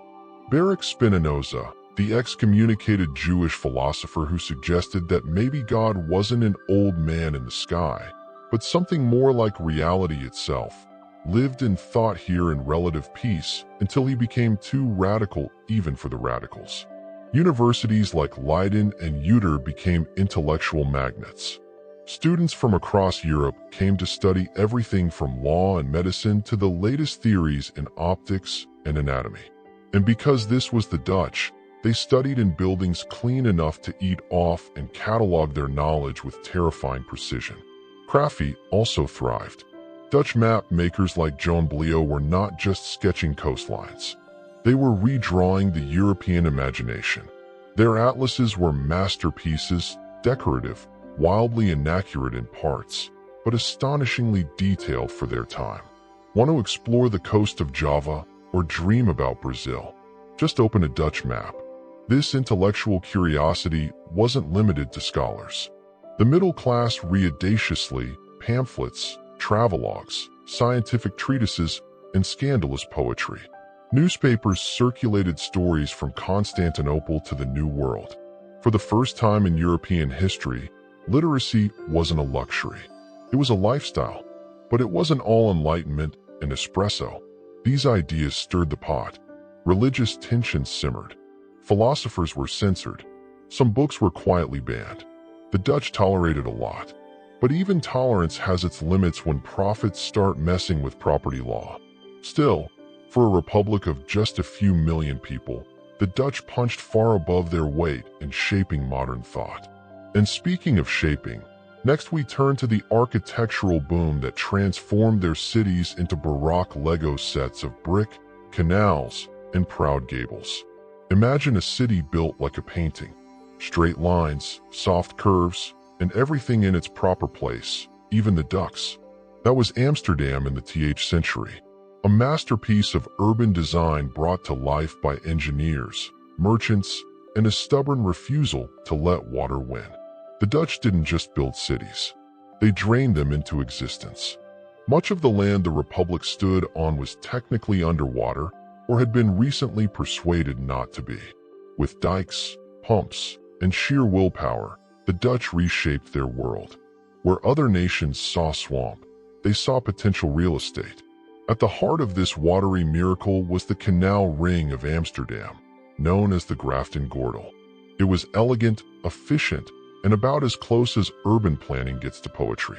Baruch Spinoza, the excommunicated Jewish philosopher who suggested that maybe God wasn't an old man in the sky, but something more like reality itself, lived and thought here in relative peace until he became too radical even for the radicals. Universities like Leiden and Utrecht became intellectual magnets. Students from across Europe came to study everything from law and medicine to the latest theories in optics and anatomy. And because this was the Dutch, they studied in buildings clean enough to eat off and catalog their knowledge with terrifying precision. Graffiti also thrived. Dutch map makers like Joan Blio were not just sketching coastlines. They were redrawing the European imagination. Their atlases were masterpieces, decorative, wildly inaccurate in parts, but astonishingly detailed for their time. Want to explore the coast of Java or dream about Brazil? Just open a Dutch map. This intellectual curiosity wasn't limited to scholars. The middle class read audaciously pamphlets, travelogues, scientific treatises, and scandalous poetry. Newspapers circulated stories from Constantinople to the New World. For the first time in European history, literacy wasn't a luxury. It was a lifestyle. But it wasn't all enlightenment and espresso. These ideas stirred the pot. Religious tensions simmered. Philosophers were censored. Some books were quietly banned. The Dutch tolerated a lot. But even tolerance has its limits when prophets start messing with property law. Still, for a republic of just a few million people, the Dutch punched far above their weight in shaping modern thought. And speaking of shaping, next we turn to the architectural boom that transformed their cities into Baroque Lego sets of brick, canals, and proud gables. Imagine a city built like a painting. Straight lines, soft curves, and everything in its proper place, even the ducks. That was Amsterdam in the th century. A masterpiece of urban design brought to life by engineers, merchants, and a stubborn refusal to let water win. The Dutch didn't just build cities. They drained them into existence. Much of the land the Republic stood on was technically underwater or had been recently persuaded not to be. With dikes, pumps, and sheer willpower, the Dutch reshaped their world. Where other nations saw swamp, they saw potential real estate. At the heart of this watery miracle was the canal ring of Amsterdam, known as the Graftengordel. It was elegant, efficient, and about as close as urban planning gets to poetry.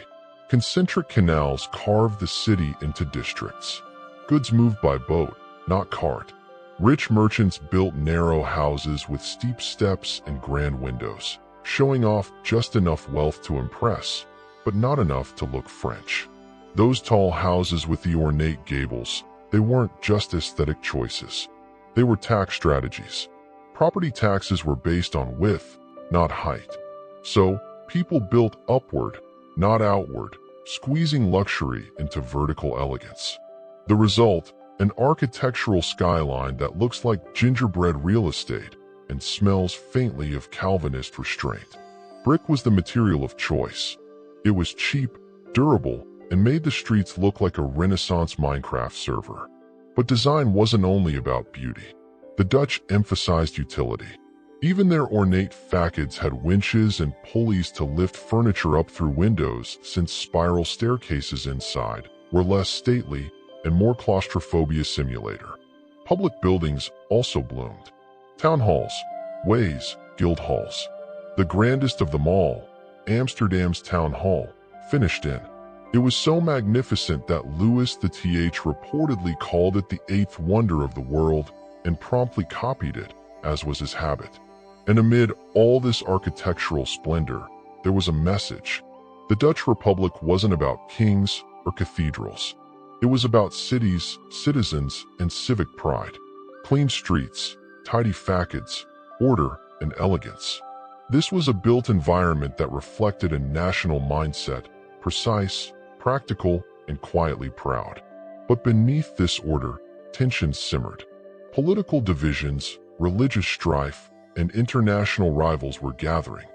Concentric canals carved the city into districts. Goods moved by boat, not cart. Rich merchants built narrow houses with steep steps and grand windows, showing off just enough wealth to impress, but not enough to look French. Those tall houses with the ornate gables, they weren't just aesthetic choices. They were tax strategies. Property taxes were based on width, not height. So, People built upward, not outward, squeezing luxury into vertical elegance. The result, an architectural skyline that looks like gingerbread real estate and smells faintly of Calvinist restraint. Brick was the material of choice. It was cheap, durable, and made the streets look like a Renaissance Minecraft server. But design wasn't only about beauty. The Dutch emphasized utility. Even their ornate facades had winches and pulleys to lift furniture up through windows, since spiral staircases inside were less stately and more claustrophobia simulator. Public buildings also bloomed. Town halls, ways, guild halls. The grandest of them all, Amsterdam's town hall, finished in. It was so magnificent that Louis the Th reportedly called it the eighth wonder of the world and promptly copied it, as was his habit. And amid all this architectural splendor, there was a message. The Dutch Republic wasn't about kings or cathedrals. It was about cities, citizens, and civic pride. Clean streets, tidy facades, order, and elegance. This was a built environment that reflected a national mindset, precise, practical, and quietly proud. But beneath this order, tensions simmered. Political divisions, religious strife, and international rivals were gathering.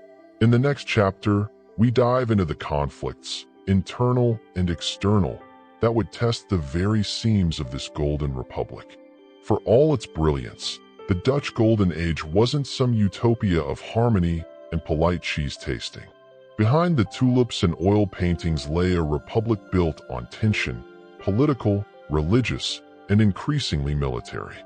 In the next chapter, we dive into the conflicts, internal and external, that would test the very seams of this golden republic. For all its brilliance, the Dutch Golden Age wasn't some utopia of harmony and polite cheese tasting. Behind the tulips and oil paintings lay a republic built on tension, political, religious, and increasingly military.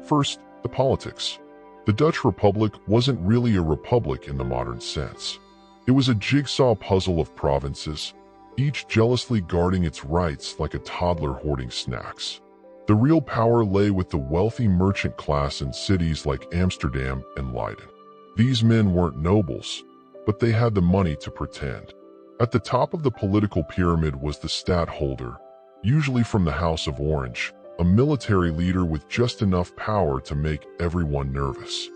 First, the politics. The Dutch Republic wasn't really a republic in the modern sense. It was a jigsaw puzzle of provinces, each jealously guarding its rights like a toddler hoarding snacks. The real power lay with the wealthy merchant class in cities like Amsterdam and Leiden. These men weren't nobles, but they had the money to pretend. At the top of the political pyramid was the stadtholder, usually from the House of Orange, a military leader with just enough power to make everyone nervous.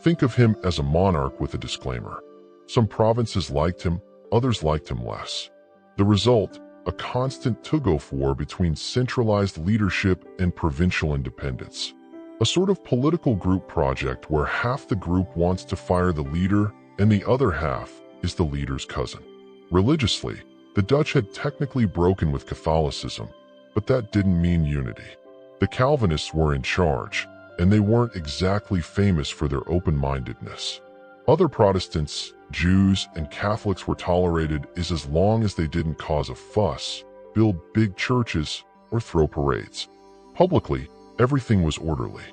Think of him as a monarch with a disclaimer. Some provinces liked him, others liked him less. The result, a constant tug-of-war between centralized leadership and provincial independence. A sort of political group project where half the group wants to fire the leader and the other half is the leader's cousin. Religiously, the Dutch had technically broken with Catholicism, but that didn't mean unity. The Calvinists were in charge, and they weren't exactly famous for their open-mindedness. Other Protestants, Jews, and Catholics were tolerated as long as they didn't cause a fuss, build big churches, or throw parades. Publicly, everything was orderly.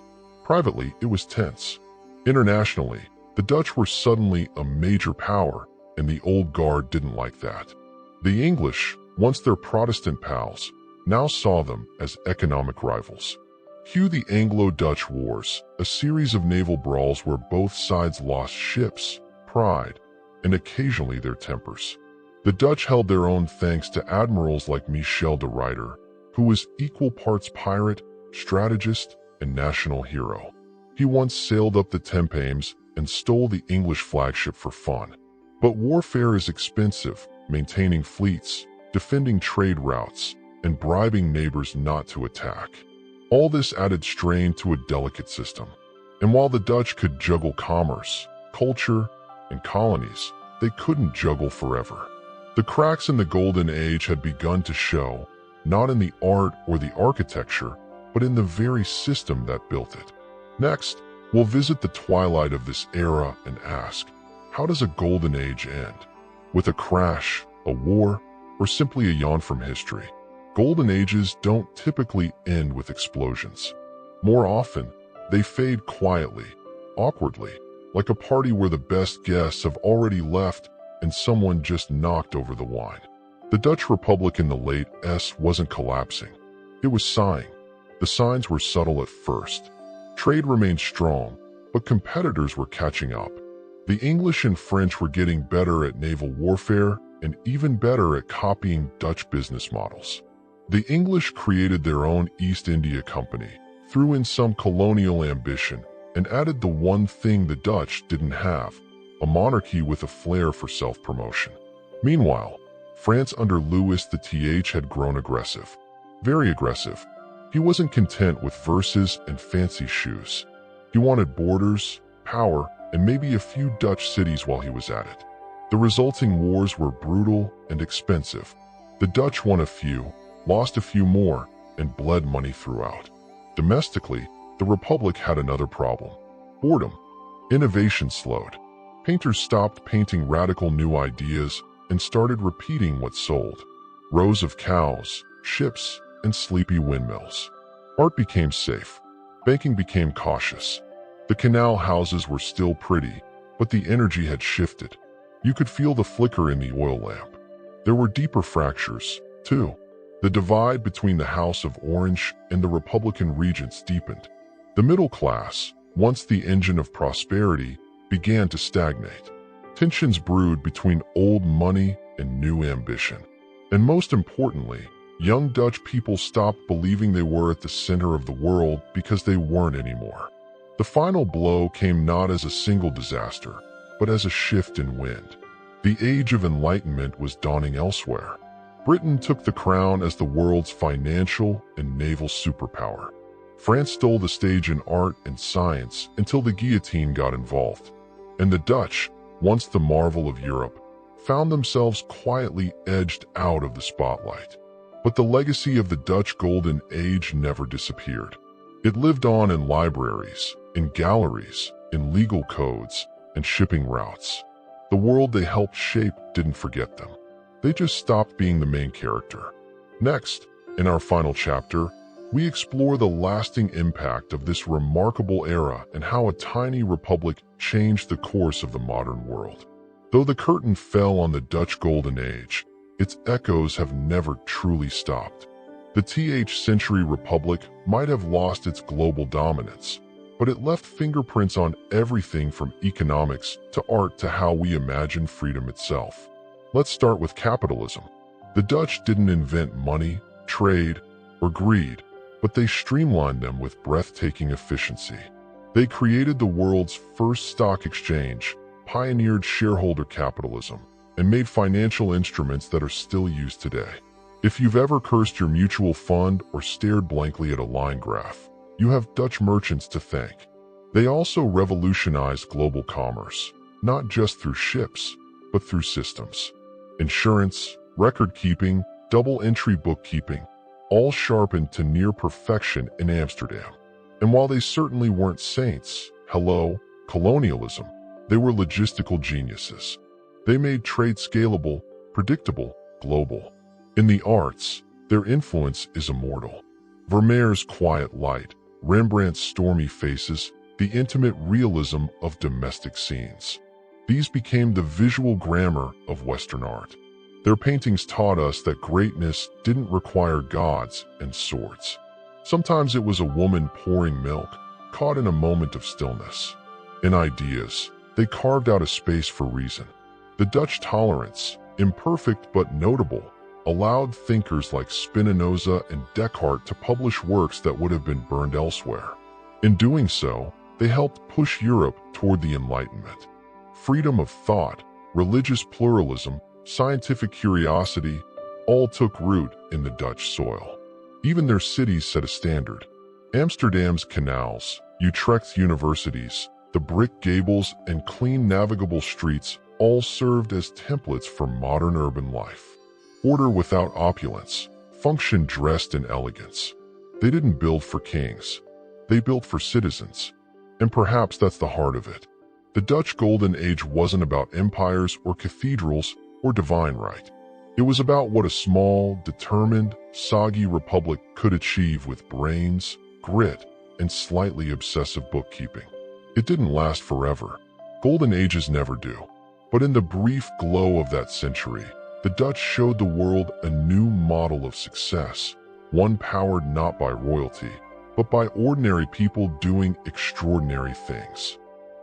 Privately, it was tense. Internationally, the Dutch were suddenly a major power, and the old guard didn't like that. The English, once their Protestant pals, now saw them as economic rivals. Cue the Anglo-Dutch Wars, a series of naval brawls where both sides lost ships, pride, and occasionally their tempers. The Dutch held their own thanks to admirals like Michel de Ruyter, who was equal parts pirate, strategist, and national hero. He once sailed up the Thames and stole the English flagship for fun. But warfare is expensive, maintaining fleets, defending trade routes, and bribing neighbors not to attack. All this added strain to a delicate system. And while the Dutch could juggle commerce, culture, and colonies, they couldn't juggle forever. The cracks in the Golden Age had begun to show, not in the art or the architecture, but in the very system that built it. Next, we'll visit the twilight of this era and ask, how does a Golden Age end? With a crash, a war, or simply a yawn from history? Golden Ages don't typically end with explosions. More often, they fade quietly, awkwardly, like a party where the best guests have already left and someone just knocked over the wine. The Dutch Republic in the late S wasn't collapsing. It was sighing. The signs were subtle at first. Trade remained strong, but competitors were catching up. The English and French were getting better at naval warfare and even better at copying Dutch business models. The English created their own East India Company, threw in some colonial ambition, and added the one thing the Dutch didn't have, a monarchy with a flair for self-promotion. Meanwhile, France under Louis the Th had grown aggressive. Very aggressive. He wasn't content with verses and fancy shoes. He wanted borders, power, and maybe a few Dutch cities while he was at it. The resulting wars were brutal and expensive. The Dutch won a few, lost a few more, and bled money throughout. Domestically, the Republic had another problem: boredom. Innovation slowed. Painters stopped painting radical new ideas and started repeating what sold: rows of cows, ships, and sleepy windmills. Art became safe. Banking became cautious. The canal houses were still pretty, but the energy had shifted. You could feel the flicker in the oil lamp. There were deeper fractures, too. The divide between the House of Orange and the Republican regents deepened. The middle class, once the engine of prosperity, began to stagnate. Tensions brewed between old money and new ambition. And most importantly, young Dutch people stopped believing they were at the center of the world because they weren't anymore. The final blow came not as a single disaster, but as a shift in wind. The Age of Enlightenment was dawning elsewhere. Britain took the crown as the world's financial and naval superpower. France stole the stage in art and science until the guillotine got involved. And the Dutch, once the marvel of Europe, found themselves quietly edged out of the spotlight. But the legacy of the Dutch Golden Age never disappeared. It lived on in libraries, in galleries, in legal codes, and shipping routes. The world they helped shape didn't forget them. They just stopped being the main character. Next, in our final chapter, we explore the lasting impact of this remarkable era and how a tiny republic changed the course of the modern world. Though the curtain fell on the Dutch Golden Age, its echoes have never truly stopped. The Th-century republic might have lost its global dominance, but it left fingerprints on everything from economics to art to how we imagine freedom itself. Let's start with capitalism. The Dutch didn't invent money, trade, or greed, but they streamlined them with breathtaking efficiency. They created the world's first stock exchange, pioneered shareholder capitalism, and made financial instruments that are still used today. If you've ever cursed your mutual fund or stared blankly at a line graph, you have Dutch merchants to thank. They also revolutionized global commerce, not just through ships, but through systems. Insurance, record-keeping, double-entry bookkeeping, all sharpened to near perfection in Amsterdam. And while they certainly weren't saints, colonialism, they were logistical geniuses. They made trade scalable, predictable, global. In the arts, their influence is immortal. Vermeer's quiet light, Rembrandt's stormy faces, the intimate realism of domestic scenes. These became the visual grammar of Western art. Their paintings taught us that greatness didn't require gods and swords. Sometimes it was a woman pouring milk, caught in a moment of stillness. In ideas, they carved out a space for reason. The Dutch tolerance, imperfect but notable, allowed thinkers like Spinoza and Descartes to publish works that would have been burned elsewhere. In doing so, they helped push Europe toward the Enlightenment. Freedom of thought, religious pluralism, scientific curiosity, all took root in the Dutch soil. Even their cities set a standard. Amsterdam's canals, Utrecht's universities, the brick gables and clean navigable streets all served as templates for modern urban life. Order without opulence, function dressed in elegance. They didn't build for kings. They built for citizens. And perhaps that's the heart of it. The Dutch Golden Age wasn't about empires or cathedrals or divine right. It was about what a small, determined, soggy republic could achieve with brains, grit, and slightly obsessive bookkeeping. It didn't last forever. Golden Ages never do. But in the brief glow of that century, the Dutch showed the world a new model of success, one powered not by royalty, but by ordinary people doing extraordinary things.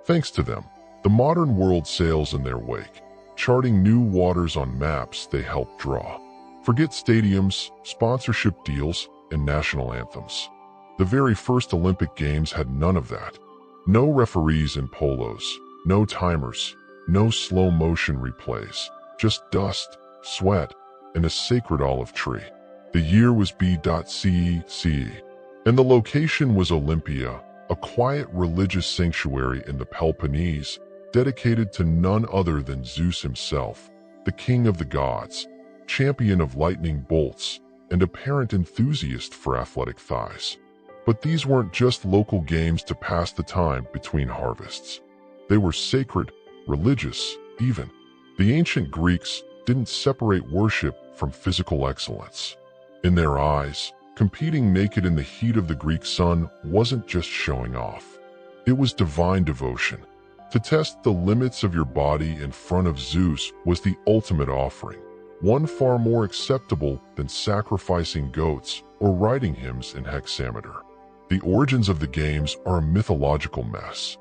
Thanks to them, the modern world sails in their wake, charting new waters on maps they helped draw. Forget stadiums, sponsorship deals, and national anthems. The very first Olympic Games had none of that. No referees in polos, no timers, No slow-motion replays, just dust, sweat, and a sacred olive tree. The year was B.CE, and the location was Olympia, a quiet religious sanctuary in the Peloponnese, dedicated to none other than Zeus himself, the king of the gods, champion of lightning bolts, and apparent enthusiast for athletic thighs. But these weren't just local games to pass the time between harvests. They were sacred, religious, even. The ancient Greeks didn't separate worship from physical excellence. In their eyes, competing naked in the heat of the Greek sun wasn't just showing off. It was divine devotion. To test the limits of your body in front of Zeus was the ultimate offering, one far more acceptable than sacrificing goats or writing hymns in hexameter. The origins of the games are a mythological mess.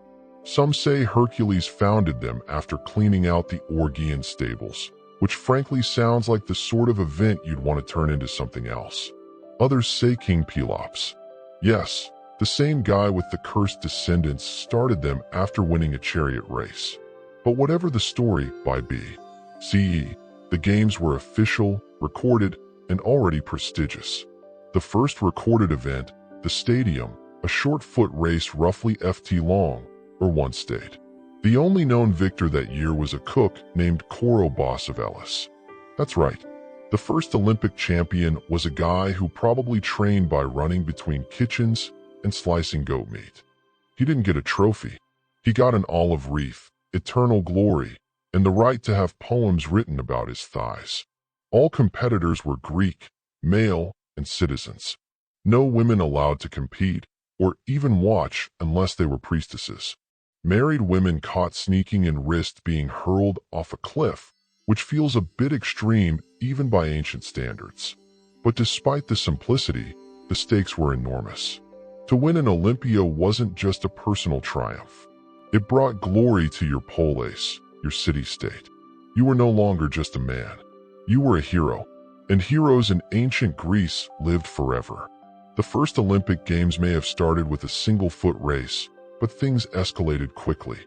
Some say Hercules founded them after cleaning out the Orgian stables, which frankly sounds like the sort of event you'd want to turn into something else. Others say King Pelops. Yes, the same guy with the cursed descendants started them after winning a chariot race. But whatever the story, by B.C., the games were official, recorded, and already prestigious. The first recorded event, the stadium, a short foot race roughly ft long, or one state. The only known victor that year was a cook named Korobos of Elis. That's right. The first Olympic champion was a guy who probably trained by running between kitchens and slicing goat meat. He didn't get a trophy. He got an olive wreath, eternal glory, and the right to have poems written about his thighs. All competitors were Greek, male, and citizens. No women allowed to compete, or even watch unless they were priestesses. Married women caught sneaking and risked being hurled off a cliff, which feels a bit extreme even by ancient standards. But despite the simplicity, the stakes were enormous. To win an Olympia wasn't just a personal triumph. It brought glory to your polis, your city-state. You were no longer just a man. You were a hero, and heroes in ancient Greece lived forever. The first Olympic Games may have started with a single-foot race, but things escalated quickly.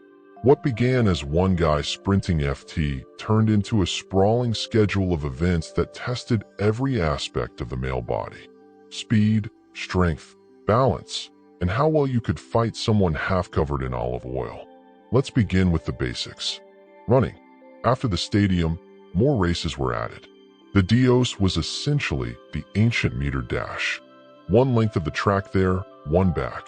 What began as one guy sprinting FT turned into a sprawling schedule of events that tested every aspect of the male body. Speed, strength, balance, and how well you could fight someone half covered in olive oil. Let's begin with the basics. Running. After the stadium, more races were added. The Dios was essentially the ancient meter dash. One length of the track there, one back.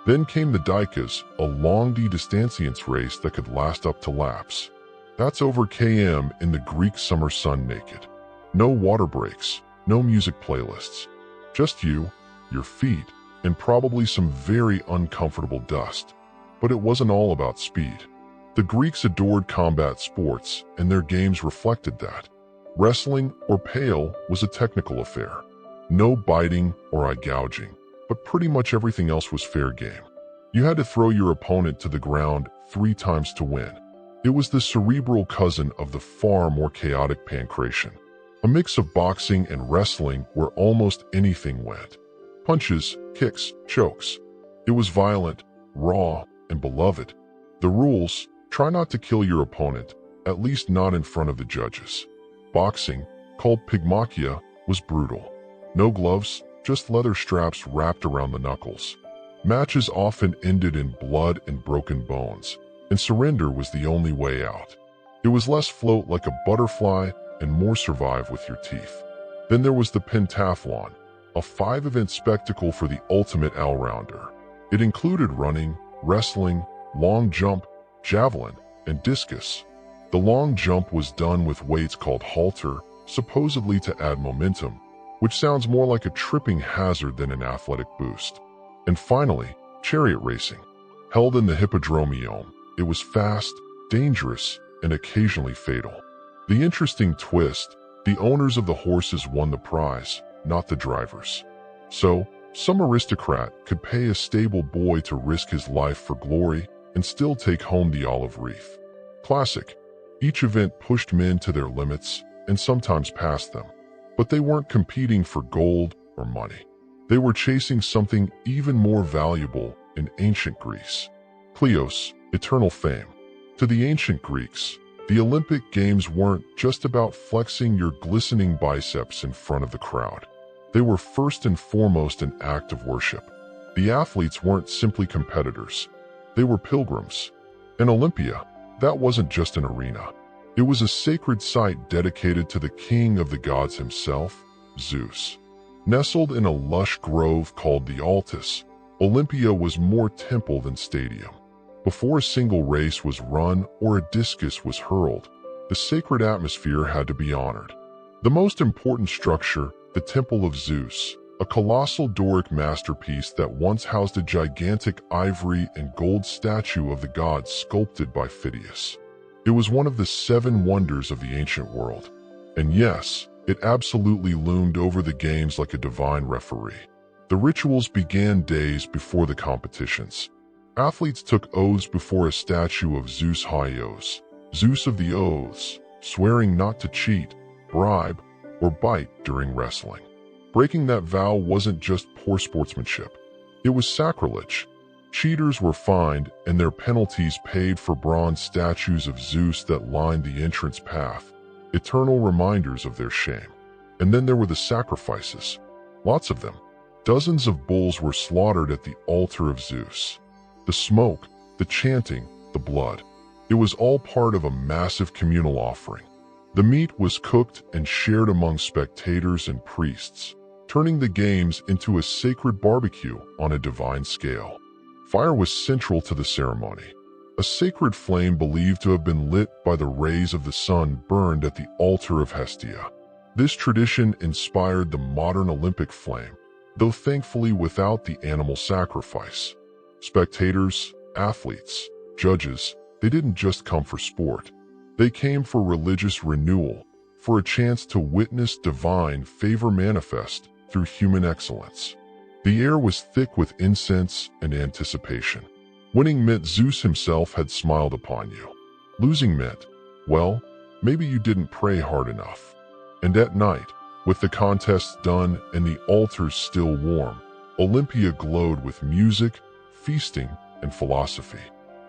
Then came the Dikas, a long distanciance race that could last up to laps. That's over km in the Greek summer sun naked. No water breaks, no music playlists. Just you, your feet, and probably some very uncomfortable dust. But it wasn't all about speed. The Greeks adored combat sports, and their games reflected that. Wrestling or pale was a technical affair. No biting or eye gouging, but pretty much everything else was fair game. You had to throw your opponent to the ground 3 times to win. It was the cerebral cousin of the far more chaotic pancration. A mix of boxing and wrestling where almost anything went. Punches, kicks, chokes. It was violent, raw, and beloved. The rules: try not to kill your opponent, at least not in front of the judges. Boxing, called pygmachia, was brutal. No gloves, just leather straps wrapped around the knuckles. Matches often ended in blood and broken bones, and surrender was the only way out. It was less float like a butterfly and more survive with your teeth. Then there was the pentathlon, a 5-event spectacle for the ultimate all-rounder. It included running, wrestling, long jump, javelin, and discus. The long jump was done with weights called halter, supposedly to add momentum, which sounds more like a tripping hazard than an athletic boost. And finally, chariot racing. Held in the hippodromium, it was fast, dangerous, and occasionally fatal. The interesting twist: the owners of the horses won the prize, not the drivers. So, some aristocrat could pay a stable boy to risk his life for glory and still take home the olive wreath. Classic. Each event pushed men to their limits and sometimes past them. But they weren't competing for gold or money. They were chasing something even more valuable in ancient Greece. Kleos, eternal fame. To the ancient Greeks, the Olympic Games weren't just about flexing your glistening biceps in front of the crowd. They were first and foremost an act of worship. The athletes weren't simply competitors. They were pilgrims. In Olympia, that wasn't just an arena. It was a sacred site dedicated to the king of the gods himself, Zeus. Nestled in a lush grove called the Altus, Olympia was more temple than stadium. Before a single race was run or a discus was hurled, the sacred atmosphere had to be honored. The most important structure, the Temple of Zeus, a colossal Doric masterpiece that once housed a gigantic ivory and gold statue of the god sculpted by Phidias. It was one of the 7 wonders of the ancient world. And yes, it absolutely loomed over the games like a divine referee. The rituals began days before the competitions. Athletes took oaths before a statue of Zeus Haios, Zeus of the Oaths, swearing not to cheat, bribe, or bite during wrestling. Breaking that vow wasn't just poor sportsmanship. It was sacrilege. Cheaters were fined and their penalties paid for bronze statues of Zeus that lined the entrance path, eternal reminders of their shame. And then there were the sacrifices. Lots of them. Dozens of bulls were slaughtered at the altar of Zeus. The smoke, the chanting, the blood. It was all part of a massive communal offering. The meat was cooked and shared among spectators and priests, turning the games into a sacred barbecue on a divine scale. Fire was central to the ceremony. A sacred flame believed to have been lit by the rays of the sun burned at the altar of Hestia. This tradition inspired the modern Olympic flame, though thankfully without the animal sacrifice. Spectators, athletes, judges, they didn't just come for sport. They came for religious renewal, for a chance to witness divine favor manifest through human excellence. The air was thick with incense and anticipation. Winning meant Zeus himself had smiled upon you. Losing meant, well, maybe you didn't pray hard enough. And at night, with the contests done and the altars still warm, Olympia glowed with music, feasting, and philosophy.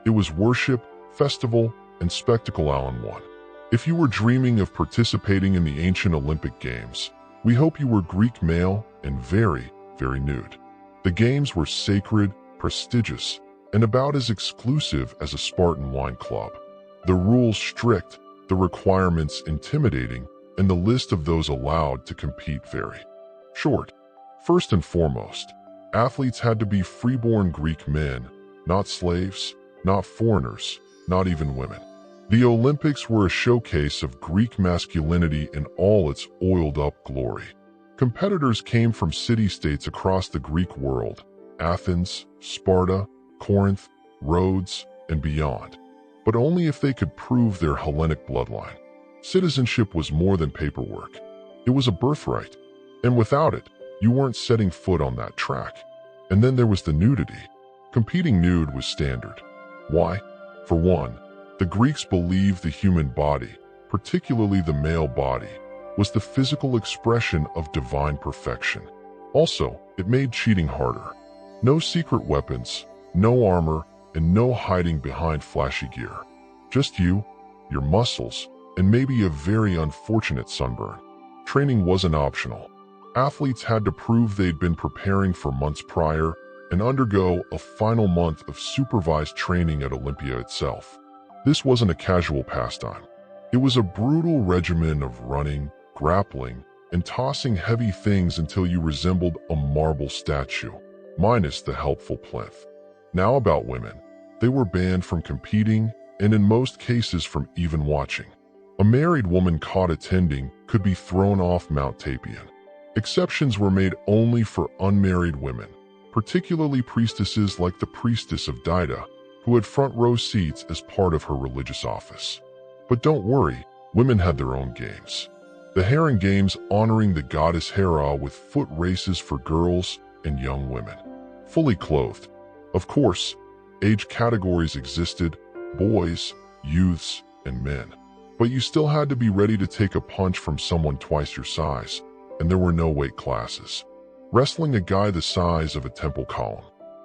It was worship, festival, and spectacle all in one. If you were dreaming of participating in the ancient Olympic Games, we hope you were Greek male and very, very nude. The games were sacred, prestigious, and about as exclusive as a Spartan wine club. The rules strict, the requirements intimidating, and the list of those allowed to compete very short. First and foremost, athletes had to be freeborn Greek men, not slaves, not foreigners, not even women. The Olympics were a showcase of Greek masculinity in all its oiled-up glory. Competitors came from city-states across the Greek world, Athens, Sparta, Corinth, Rhodes, and beyond, but only if they could prove their Hellenic bloodline. Citizenship was more than paperwork. It was a birthright, and without it, you weren't setting foot on that track. And then there was the nudity. Competing nude was standard. Why? For one, the Greeks believed the human body, particularly the male body, was the physical expression of divine perfection. Also, it made cheating harder. No secret weapons, no armor, and no hiding behind flashy gear. Just you, your muscles, and maybe a very unfortunate sunburn. Training wasn't optional. Athletes had to prove they'd been preparing for months prior and undergo a final month of supervised training at Olympia itself. This wasn't a casual pastime. It was a brutal regimen of running, grappling, and tossing heavy things until you resembled a marble statue, minus the helpful plinth. Now about women. They were banned from competing and in most cases from even watching. A married woman caught attending could be thrown off Mount Tapion. Exceptions were made only for unmarried women, particularly priestesses like the priestess of Dido, who had front row seats as part of her religious office. But don't worry, women had their own games. The Heron Games honoring the goddess Hera with foot races for girls and young women, fully clothed. Of course, age categories existed, boys, youths, and men. But you still had to be ready to take a punch from someone twice your size, and there were no weight classes. Wrestling a guy the size of a temple column.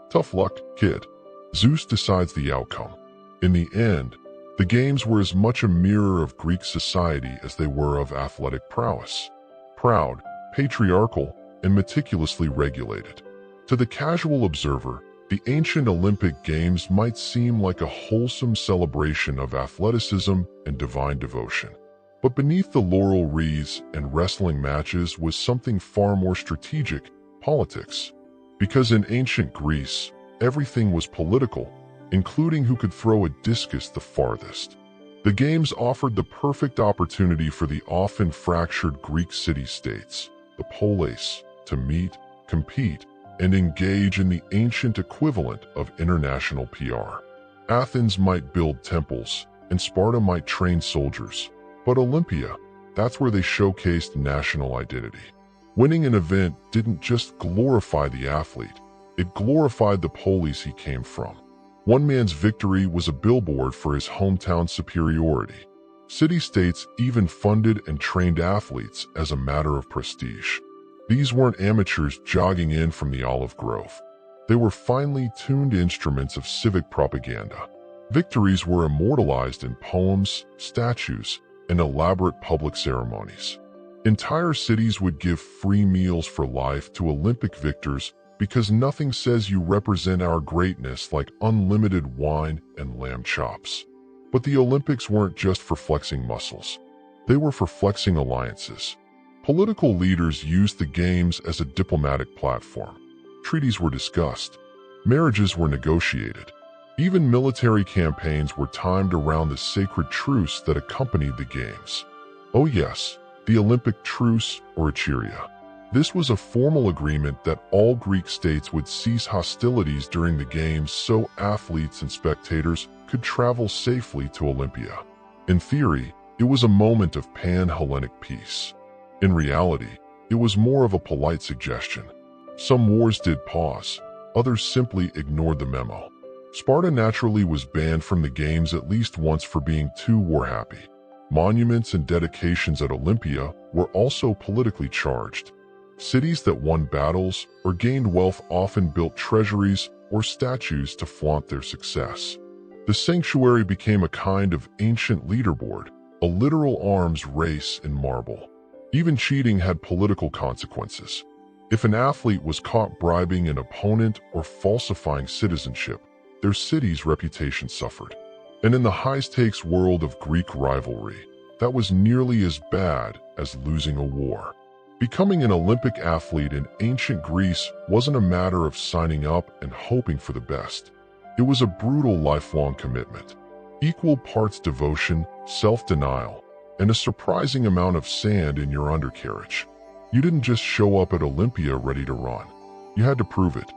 Tough luck, kid. Zeus decides the outcome. In the end, The games were as much a mirror of Greek society as they were of athletic prowess. Proud, patriarchal, and meticulously regulated. To the casual observer, the ancient Olympic Games might seem like a wholesome celebration of athleticism and divine devotion. But beneath the laurel wreaths and wrestling matches was something far more strategic: politics. Because in ancient Greece, everything was political, including who could throw a discus the farthest. The games offered the perfect opportunity for the often fractured Greek city-states, the polis, to meet, compete, and engage in the ancient equivalent of international PR. Athens might build temples, and Sparta might train soldiers, but Olympia, that's where they showcased national identity. Winning an event didn't just glorify the athlete, it glorified the polis he came from. One man's victory was a billboard for his hometown superiority. City-states even funded and trained athletes as a matter of prestige. These weren't amateurs jogging in from the olive grove. They were finely tuned instruments of civic propaganda. Victories were immortalized in poems, statues, and elaborate public ceremonies. Entire cities would give free meals for life to Olympic victors because nothing says you represent our greatness like unlimited wine and lamb chops. But the Olympics weren't just for flexing muscles. They were for flexing alliances. Political leaders used the games as a diplomatic platform. Treaties were discussed. Marriages were negotiated. Even military campaigns were timed around the sacred truce that accompanied the games. Oh yes, the Olympic truce, or Echeria. This was a formal agreement that all Greek states would cease hostilities during the games so athletes and spectators could travel safely to Olympia. In theory, it was a moment of pan-Hellenic peace. In reality, it was more of a polite suggestion. Some wars did pause, others simply ignored the memo. Sparta naturally was banned from the games at least once for being too war-happy. Monuments and dedications at Olympia were also politically charged. Cities that won battles or gained wealth often built treasuries or statues to flaunt their success. The sanctuary became a kind of ancient leaderboard, a literal arms race in marble. Even cheating had political consequences. If an athlete was caught bribing an opponent or falsifying citizenship, their city's reputation suffered. And in the high-stakes world of Greek rivalry, that was nearly as bad as losing a war. Becoming an Olympic athlete in ancient Greece wasn't a matter of signing up and hoping for the best. It was a brutal lifelong commitment. Equal parts devotion, self-denial, and a surprising amount of sand in your undercarriage. You didn't just show up at Olympia ready to run. You had to prove it.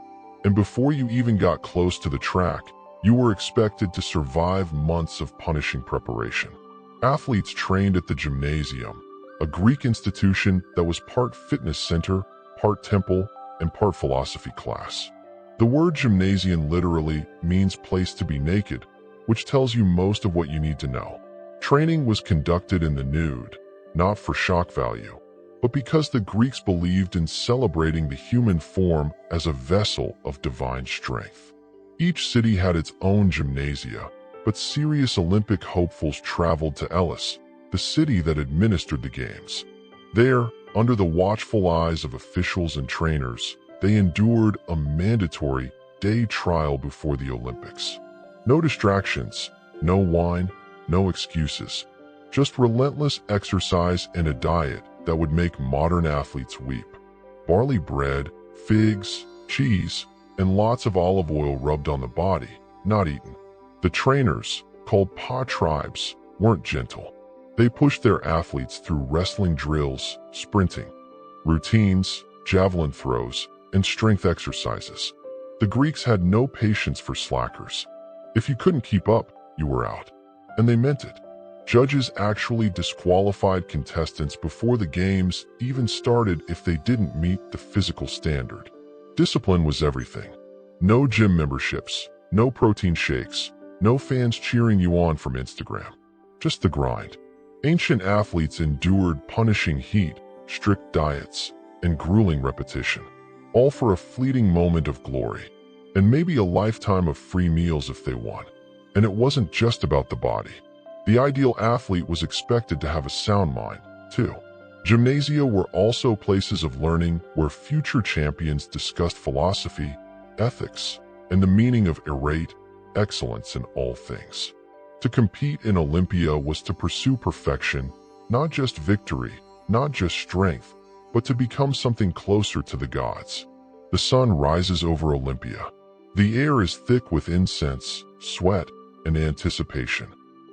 And before you even got close to the track, you were expected to survive months of punishing preparation. Athletes trained at the gymnasium, a Greek institution that was part fitness center, part temple, and part philosophy class. The word gymnasium literally means place to be naked, which tells you most of what you need to know. Training was conducted in the nude, not for shock value, but because the Greeks believed in celebrating the human form as a vessel of divine strength. Each city had its own gymnasia, but serious Olympic hopefuls traveled to Elis, the city that administered the games. There, under the watchful eyes of officials and trainers, they endured a mandatory day trial before the Olympics. No distractions, no wine, no excuses, just relentless exercise and a diet that would make modern athletes weep. Barley bread, figs, cheese, and lots of olive oil rubbed on the body, not eaten. The trainers, called tribes, weren't gentle. They pushed their athletes through wrestling drills, sprinting, routines, javelin throws, and strength exercises. The Greeks had no patience for slackers. If you couldn't keep up, you were out. And they meant it. Judges actually disqualified contestants before the games even started if they didn't meet the physical standard. Discipline was everything. No gym memberships, no protein shakes, no fans cheering you on from Instagram. Just the grind. Ancient athletes endured punishing heat, strict diets, and grueling repetition, all for a fleeting moment of glory, and maybe a lifetime of free meals if they won. And it wasn't just about the body. The ideal athlete was expected to have a sound mind, too. Gymnasia were also places of learning where future champions discussed philosophy, ethics, and the meaning of irate excellence in all things. To compete in Olympia was to pursue perfection, not just victory, not just strength, but to become something closer to the gods. The sun rises over Olympia. The air is thick with incense, sweat, and anticipation.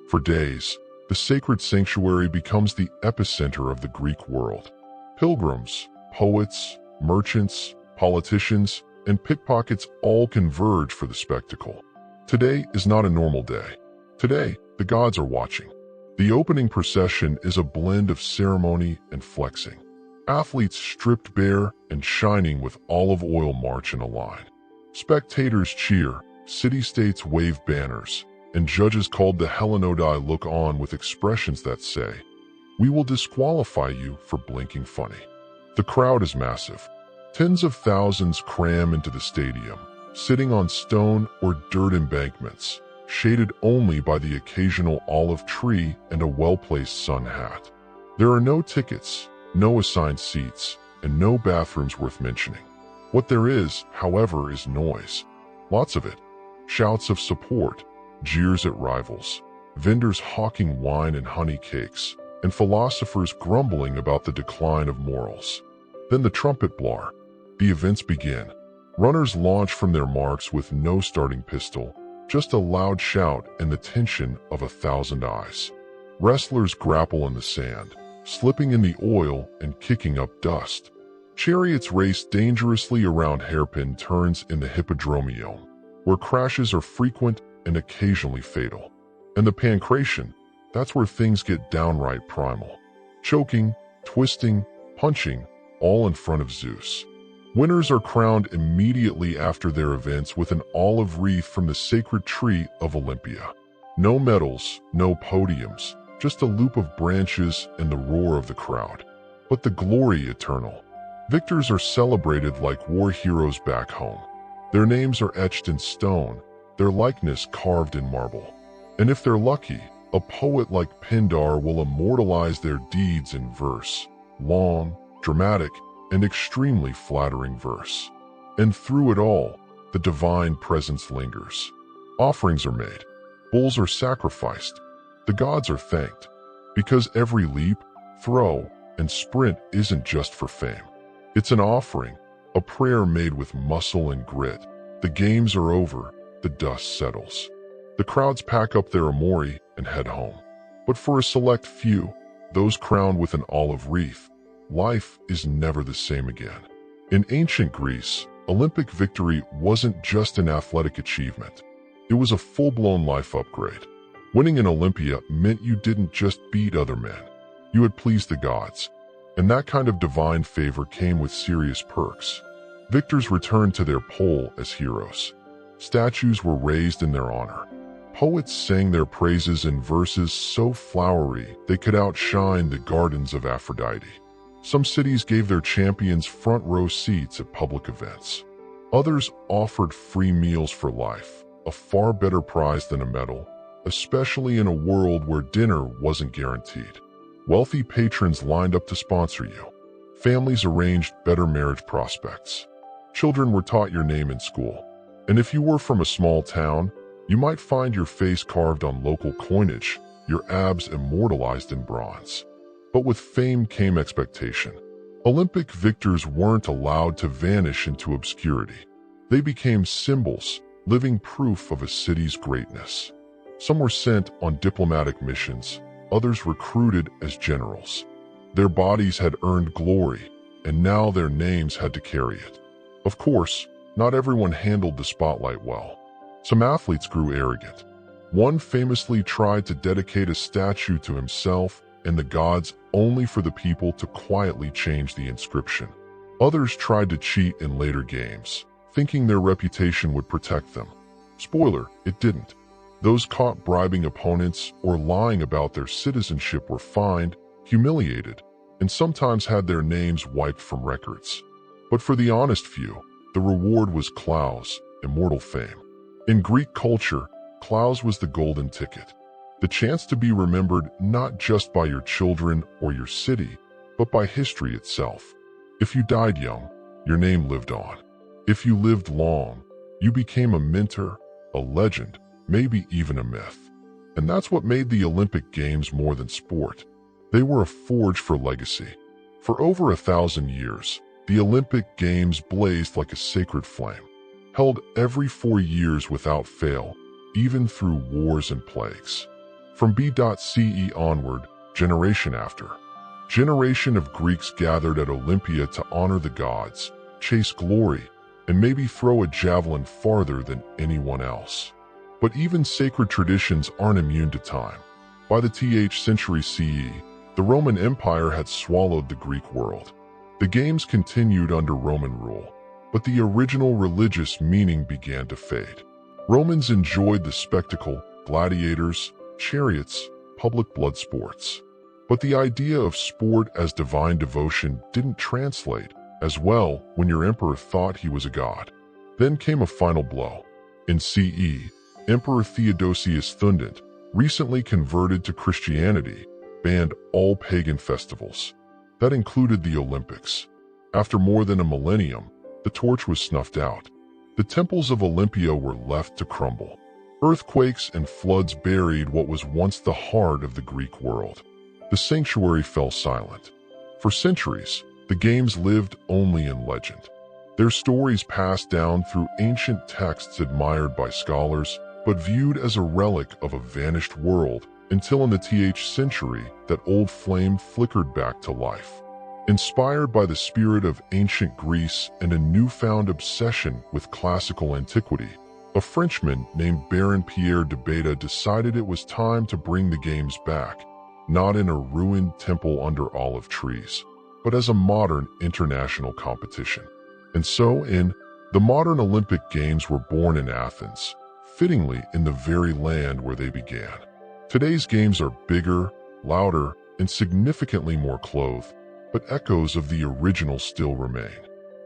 For days, the sacred sanctuary becomes the epicenter of the Greek world. Pilgrims, poets, merchants, politicians, and pickpockets all converge for the spectacle. Today is not a normal day. Today, the gods are watching. The opening procession is a blend of ceremony and flexing. Athletes stripped bare and shining with olive oil march in a line. Spectators cheer, city-states wave banners, and judges called the Hellenodai look on with expressions that say, "We will disqualify you for blinking funny." The crowd is massive. Tens of thousands cram into the stadium, sitting on stone or dirt embankments, shaded only by the occasional olive tree and a well-placed sun hat. There are no tickets, no assigned seats, and no bathrooms worth mentioning. What there is, however, is noise. Lots of it. Shouts of support, jeers at rivals, vendors hawking wine and honey cakes, and philosophers grumbling about the decline of morals. Then the trumpet blare. The events begin. Runners launch from their marks with no starting pistol, just a loud shout and the tension of 1,000 eyes. Wrestlers grapple in the sand, slipping in the oil and kicking up dust. Chariots race dangerously around hairpin turns in the hippodromium, where crashes are frequent and occasionally fatal. And the pancration, that's where things get downright primal. Choking, twisting, punching, all in front of Zeus. Winners are crowned immediately after their events with an olive wreath from the sacred tree of Olympia. No medals, no podiums, just a loop of branches and the roar of the crowd. But the glory eternal. Victors are celebrated like war heroes back home. Their names are etched in stone, their likeness carved in marble. And if they're lucky, a poet like Pindar will immortalize their deeds in verse. Long, dramatic, and extremely flattering verse. And through it all, the divine presence lingers. Offerings are made. Bulls are sacrificed. The gods are thanked. Because every leap, throw, and sprint isn't just for fame. It's an offering, a prayer made with muscle and grit. The games are over, the dust settles. The crowds pack up their amori and head home. But for a select few, those crowned with an olive wreath, life is never the same again. In ancient Greece, Olympic victory wasn't just an athletic achievement. It was a full-blown life upgrade. Winning in Olympia meant you didn't just beat other men. You had pleased the gods. And that kind of divine favor came with serious perks. Victors returned to their pole as heroes. Statues were raised in their honor. Poets sang their praises in verses so flowery they could outshine the gardens of Aphrodite. Some cities gave their champions front-row seats at public events. Others offered free meals for life, a far better prize than a medal, especially in a world where dinner wasn't guaranteed. Wealthy patrons lined up to sponsor you. Families arranged better marriage prospects. Children were taught your name in school. And if you were from a small town, you might find your face carved on local coinage, your abs immortalized in bronze. But with fame came expectation. Olympic victors weren't allowed to vanish into obscurity. They became symbols, living proof of a city's greatness. Some were sent on diplomatic missions, others recruited as generals. Their bodies had earned glory, and now their names had to carry it. Of course, not everyone handled the spotlight well. Some athletes grew arrogant. One famously tried to dedicate a statue to himself and the gods only for the people to quietly change the inscription. Others tried to cheat in later games, thinking their reputation would protect them. Spoiler, it didn't. Those caught bribing opponents or lying about their citizenship were fined, humiliated, and sometimes had their names wiped from records. But for the honest few, the reward was Klaus, immortal fame. In Greek culture, Klaus was the golden ticket. The chance to be remembered not just by your children or your city, but by history itself. If you died young, your name lived on. If you lived long, you became a mentor, a legend, maybe even a myth. And that's what made the Olympic Games more than sport. They were a forge for legacy. For over 1,000 years, the Olympic Games blazed like a sacred flame, held every 4 years without fail, even through wars and plagues. From BCE onward, generation after generation of Greeks gathered at Olympia to honor the gods, chase glory, and maybe throw a javelin farther than anyone else. But even sacred traditions aren't immune to time. By the 10th century CE, the Roman Empire had swallowed the Greek world. The games continued under Roman rule, but the original religious meaning began to fade. Romans enjoyed the spectacle, gladiators, chariots, public blood sports. But the idea of sport as divine devotion didn't translate as well when your emperor thought he was a god. Then came a final blow. In CE, Emperor Theodosius Thundant, recently converted to Christianity, banned all pagan festivals. That included the Olympics. After more than a millennium, the torch was snuffed out. The temples of Olympia were left to crumble. Earthquakes and floods buried what was once the heart of the Greek world. The sanctuary fell silent. For centuries, the games lived only in legend. Their stories passed down through ancient texts admired by scholars, but viewed as a relic of a vanished world until in the 10th century that old flame flickered back to life. Inspired by the spirit of ancient Greece and a newfound obsession with classical antiquity, a Frenchman named Baron Pierre de Beta decided it was time to bring the games back, not in a ruined temple under olive trees, but as a modern international competition. And so, the modern Olympic Games were born in Athens, fittingly in the very land where they began. Today's games are bigger, louder, and significantly more clothed, but echoes of the original still remain.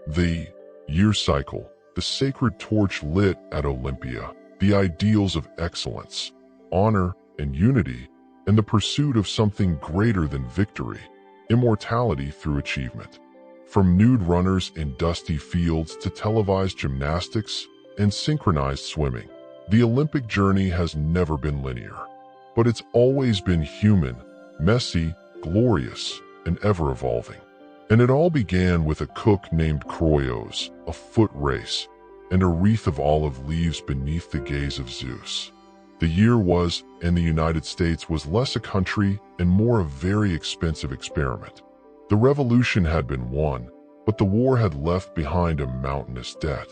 The year cycle, the sacred torch lit at Olympia, the ideals of excellence, honor, and unity, and the pursuit of something greater than victory, immortality through achievement. From nude runners in dusty fields to televised gymnastics and synchronized swimming, the Olympic journey has never been linear. But it's always been human, messy, glorious, and ever-evolving. And it all began with a cook named Kroios, a foot race, and a wreath of olive leaves beneath the gaze of Zeus. The year was, and the United States was less a country and more a very expensive experiment. The revolution had been won, but the war had left behind a mountainous debt.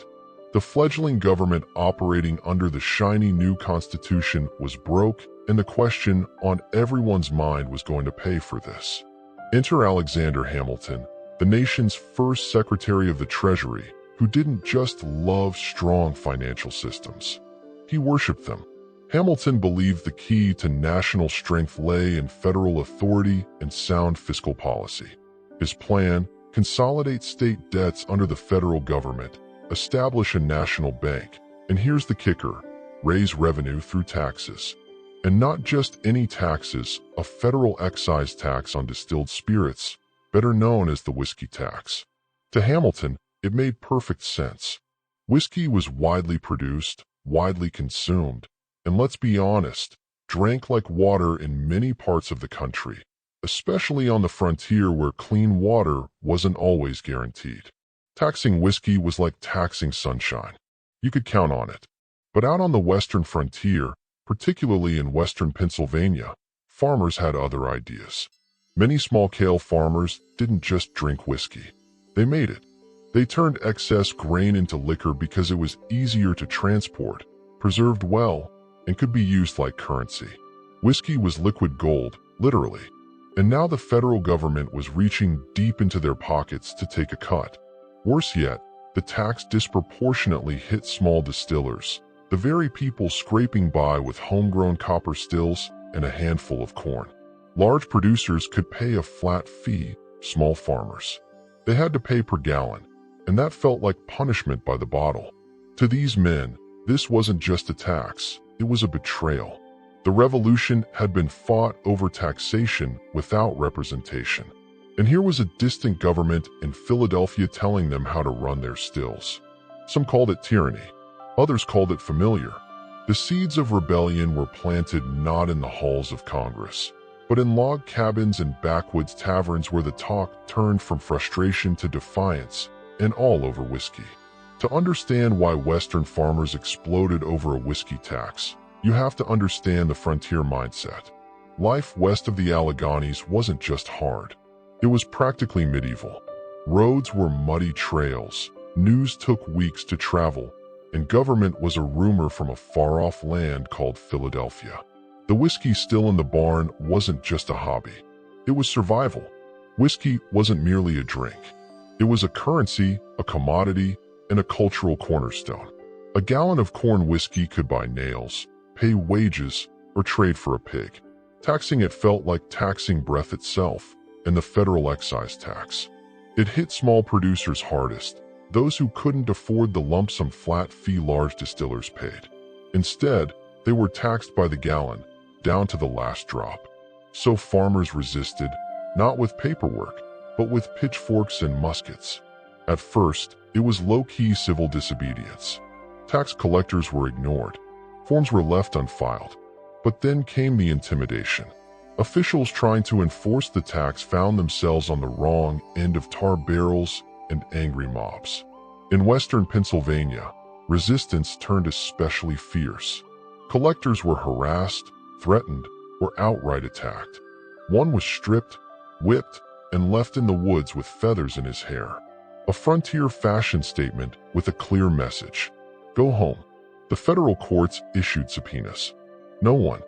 The fledgling government operating under the shiny new constitution was broke, and the question on everyone's mind was going to pay for this. Enter Alexander Hamilton, the nation's first Secretary of the Treasury, who didn't just love strong financial systems. He worshipped them. Hamilton believed the key to national strength lay in federal authority and sound fiscal policy. His plan: consolidate state debts under the federal government, establish a national bank, and here's the kicker: raise revenue through taxes. And not just any taxes, a federal excise tax on distilled spirits, better known as the whiskey tax. To Hamilton, it made perfect sense. Whiskey was widely produced, widely consumed, and let's be honest, drank like water in many parts of the country, especially on the frontier where clean water wasn't always guaranteed. Taxing whiskey was like taxing sunshine. You could count on it. But out on the western frontier, particularly in western Pennsylvania, farmers had other ideas. Many small-scale farmers didn't just drink whiskey. They made it. They turned excess grain into liquor because it was easier to transport, preserved well, and could be used like currency. Whiskey was liquid gold, literally. And now the federal government was reaching deep into their pockets to take a cut. Worse yet, the tax disproportionately hit small distillers, the very people scraping by with homegrown copper stills and a handful of corn. Large producers could pay a flat fee, small farmers. They had to pay per gallon, and that felt like punishment by the bottle. To these men, this wasn't just a tax, it was a betrayal. The revolution had been fought over taxation without representation. And here was a distant government in Philadelphia telling them how to run their stills. Some called it tyranny. Others called it familiar. The seeds of rebellion were planted not in the halls of Congress, but in log cabins and backwoods taverns where the talk turned from frustration to defiance, and all over whiskey. To understand why Western farmers exploded over a whiskey tax, you have to understand the frontier mindset. Life west of the Alleghenies wasn't just hard. It was practically medieval. Roads were muddy trails, news took weeks to travel, and government was a rumor from a far-off land called Philadelphia. The whiskey still in the barn wasn't just a hobby. It was survival. Whiskey wasn't merely a drink. It was a currency, a commodity, and a cultural cornerstone. A gallon of corn whiskey could buy nails, pay wages, or trade for a pig. Taxing it felt like taxing breath itself, and the federal excise tax. It hit small producers hardest, those who couldn't afford the lump sum flat fee large distillers paid. Instead, they were taxed by the gallon, down to the last drop. So farmers resisted, not with paperwork, but with pitchforks and muskets. At first, it was low-key civil disobedience. Tax collectors were ignored. Forms were left unfiled. But then came the intimidation. Officials trying to enforce the tax found themselves on the wrong end of tar barrels and angry mobs. In western Pennsylvania, resistance turned especially fierce. Collectors were harassed, threatened, or outright attacked. One was stripped, whipped, and left in the woods with feathers in his hair. A frontier fashion statement with a clear message. Go home. The federal courts issued subpoenas. No one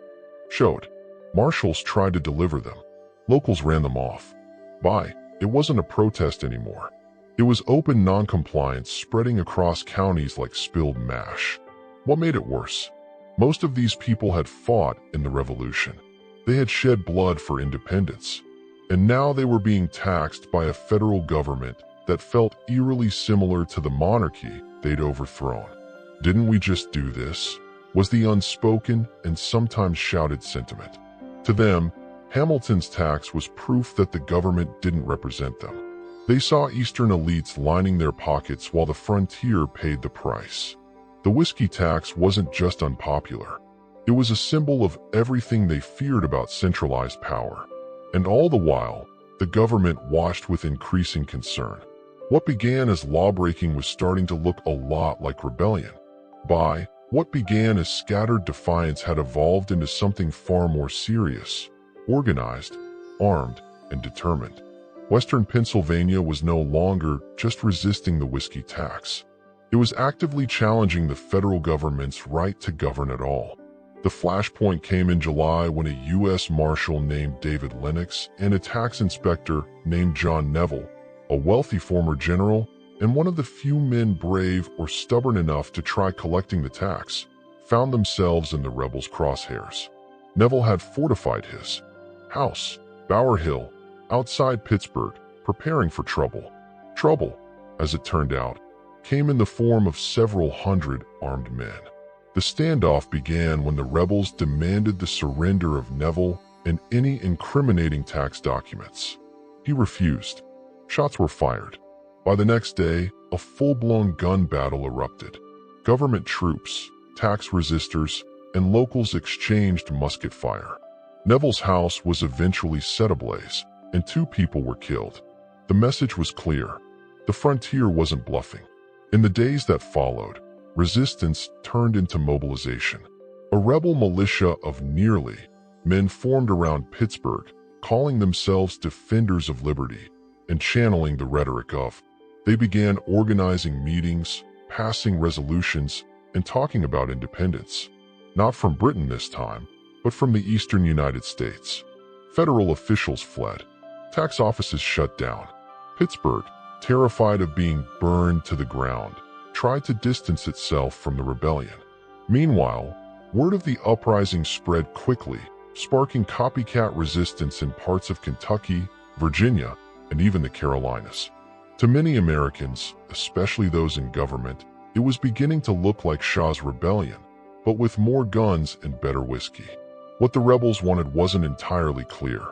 showed. Marshals tried to deliver them. Locals ran them off. It wasn't a protest anymore. It was open noncompliance spreading across counties like spilled mash. What made it worse? Most of these people had fought in the revolution. They had shed blood for independence. And now they were being taxed by a federal government that felt eerily similar to the monarchy they'd overthrown. Didn't we just do this? Was the unspoken and sometimes shouted sentiment. To them, Hamilton's tax was proof that the government didn't represent them. They saw Eastern elites lining their pockets while the frontier paid the price. The whiskey tax wasn't just unpopular. It was a symbol of everything they feared about centralized power. And all the while, the government watched with increasing concern. What began as lawbreaking was starting to look a lot like rebellion. What began as scattered defiance had evolved into something far more serious, organized, armed, and determined. Western Pennsylvania was no longer just resisting the whiskey tax. It was actively challenging the federal government's right to govern at all. The flashpoint came in July when a U.S. Marshal named David Lennox and a tax inspector named John Neville, a wealthy former general, and one of the few men brave or stubborn enough to try collecting the tax, found themselves in the rebels' crosshairs. Neville had fortified his house, Bower Hill, outside Pittsburgh, preparing for trouble. Trouble, as it turned out, came in the form of several hundred armed men. The standoff began when the rebels demanded the surrender of Neville and any incriminating tax documents. He refused. Shots were fired. By the next day, a full-blown gun battle erupted. Government troops, tax resistors, and locals exchanged musket fire. Neville's house was eventually set ablaze, and 2 people were killed. The message was clear. The frontier wasn't bluffing. In the days that followed, resistance turned into mobilization. A rebel militia of nearly men formed around Pittsburgh, calling themselves Defenders of Liberty and channeling the rhetoric of. They began organizing meetings, passing resolutions, and talking about independence. Not from Britain this time, but from the eastern United States. Federal officials fled. Tax offices shut down. Pittsburgh, terrified of being burned to the ground, tried to distance itself from the rebellion. Meanwhile, word of the uprising spread quickly, sparking copycat resistance in parts of Kentucky, Virginia, and even the Carolinas. To many Americans, especially those in government, it was beginning to look like Shaw's rebellion, but with more guns and better whiskey. What the rebels wanted wasn't entirely clear.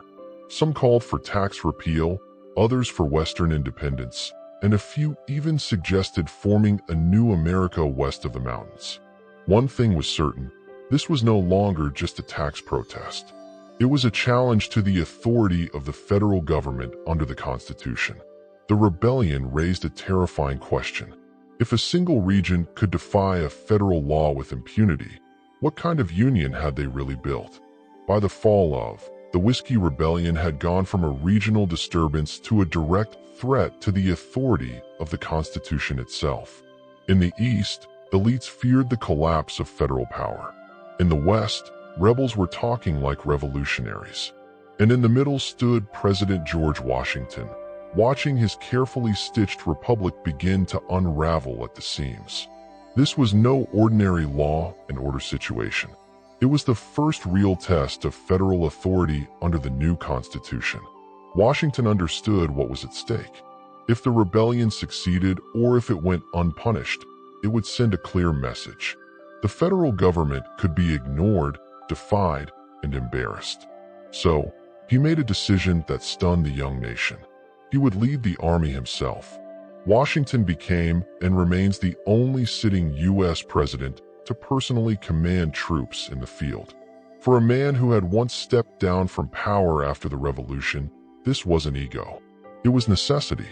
Some called for tax repeal, others for Western independence, and a few even suggested forming a new America west of the mountains. One thing was certain: this was no longer just a tax protest. It was a challenge to the authority of the federal government under the Constitution. The rebellion raised a terrifying question. If a single region could defy a federal law with impunity, what kind of union had they really built? By the fall of the Whiskey Rebellion had gone from a regional disturbance to a direct threat to the authority of the Constitution itself. In the East, elites feared the collapse of federal power. In the West, rebels were talking like revolutionaries. And in the middle stood President George Washington, watching his carefully stitched republic begin to unravel at the seams. This was no ordinary law and order situation. It was the first real test of federal authority under the new Constitution. Washington understood what was at stake. If the rebellion succeeded or if it went unpunished, it would send a clear message. The federal government could be ignored, defied, and embarrassed. So, he made a decision that stunned the young nation. He would lead the army himself. Washington became and remains the only sitting U.S. president to personally command troops in the field. For a man who had once stepped down from power after the Revolution, this wasn't ego. It was necessity.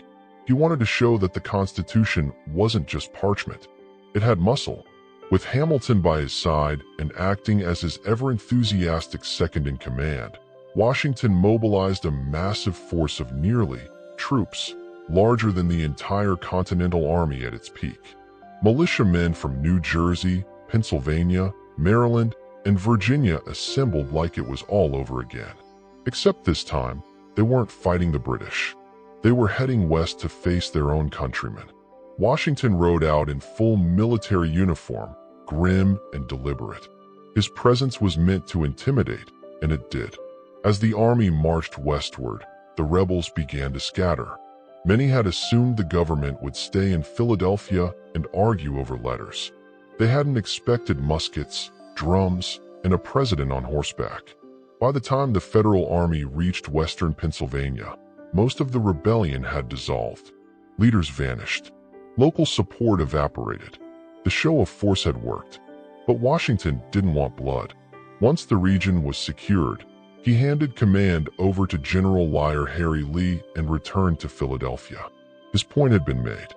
He wanted to show that the Constitution wasn't just parchment. It had muscle. With Hamilton by his side and acting as his ever-enthusiastic second-in-command, Washington mobilized a massive force of nearly troops, larger than the entire Continental Army at its peak. Militiamen from New Jersey, Pennsylvania, Maryland, and Virginia assembled like it was all over again. Except this time, they weren't fighting the British. They were heading west to face their own countrymen. Washington rode out in full military uniform, grim and deliberate. His presence was meant to intimidate, and it did. As the army marched westward, the rebels began to scatter. Many had assumed the government would stay in Philadelphia and argue over letters. They hadn't expected muskets, drums, and a president on horseback. By the time the federal army reached western Pennsylvania, most of the rebellion had dissolved. Leaders vanished. Local support evaporated. The show of force had worked. But Washington didn't want blood. Once the region was secured, he handed command over to General Liar Harry Lee and returned to Philadelphia. His point had been made.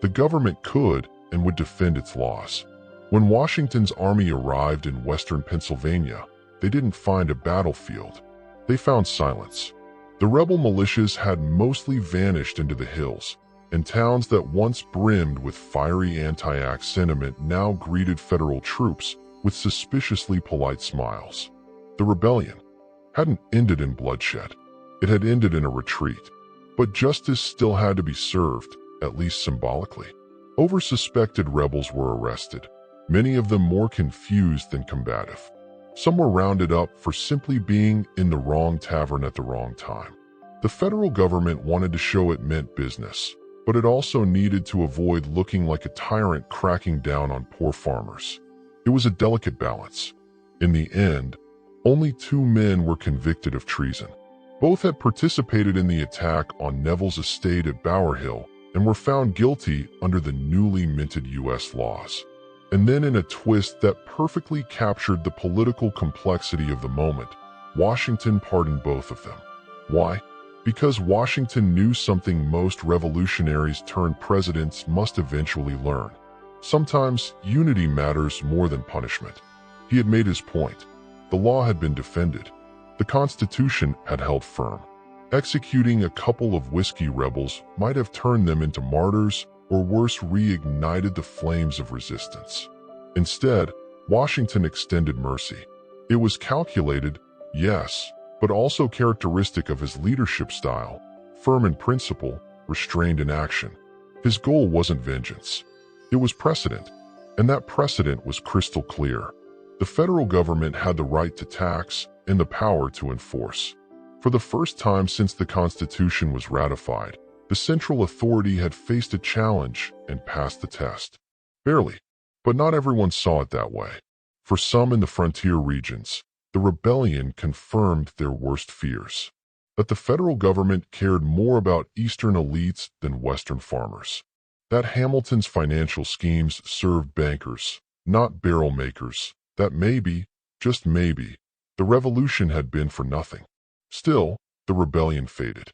The government could and would defend its laws. When Washington's army arrived in western Pennsylvania, they didn't find a battlefield. They found silence. The rebel militias had mostly vanished into the hills, and towns that once brimmed with fiery anti-axe sentiment now greeted federal troops with suspiciously polite smiles. The rebellion hadn't ended in bloodshed. It had ended in a retreat. But justice still had to be served, at least symbolically. Over-suspected rebels were arrested, many of them more confused than combative. Some were rounded up for simply being in the wrong tavern at the wrong time. The federal government wanted to show it meant business, but it also needed to avoid looking like a tyrant cracking down on poor farmers. It was a delicate balance. In the end, only 2 men were convicted of treason. Both had participated in the attack on Neville's estate at Bower Hill and were found guilty under the newly minted U.S. laws. And then, in a twist that perfectly captured the political complexity of the moment, Washington pardoned both of them. Why? Because Washington knew something most revolutionaries turned presidents must eventually learn. Sometimes unity matters more than punishment. He had made his point. The law had been defended. The Constitution had held firm. Executing a couple of whiskey rebels might have turned them into martyrs, or worse, reignited the flames of resistance. Instead, Washington extended mercy. It was calculated, yes, but also characteristic of his leadership style, firm in principle, restrained in action. His goal wasn't vengeance. It was precedent, and that precedent was crystal clear. The federal government had the right to tax and the power to enforce. For the first time since the Constitution was ratified, the central authority had faced a challenge and passed the test. Barely, but not everyone saw it that way. For some in the frontier regions, the rebellion confirmed their worst fears. That the federal government cared more about Eastern elites than Western farmers. That Hamilton's financial schemes served bankers, not barrel makers. That maybe, just maybe, the revolution had been for nothing. Still, the rebellion faded.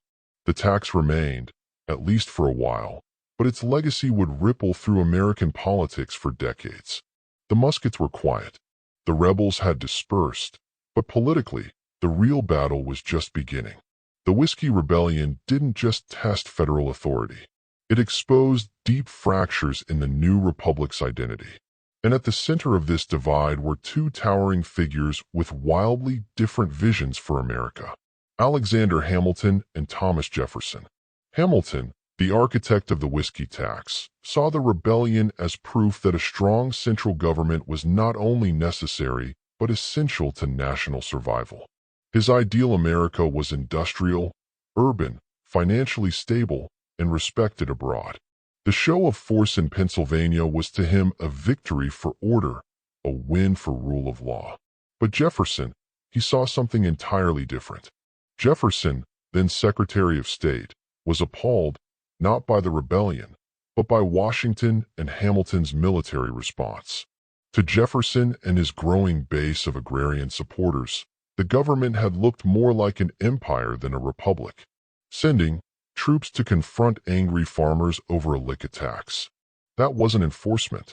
The tax remained, at least for a while, but its legacy would ripple through American politics for decades. The muskets were quiet. The rebels had dispersed, but politically, the real battle was just beginning. The Whiskey Rebellion didn't just test federal authority. It exposed deep fractures in the new republic's identity. And at the center of this divide were two towering figures with wildly different visions for America: Alexander Hamilton and Thomas Jefferson. Hamilton, the architect of the whiskey tax, saw the rebellion as proof that a strong central government was not only necessary but essential to national survival. His ideal America was industrial, urban, financially stable, and respected abroad. The show of force in Pennsylvania was to him a victory for order, a win for rule of law. But Jefferson, he saw something entirely different. Jefferson, then Secretary of State, was appalled not by the rebellion, but by Washington and Hamilton's military response. To Jefferson and his growing base of agrarian supporters, the government had looked more like an empire than a republic, sending troops to confront angry farmers over a liquor tax. That wasn't enforcement.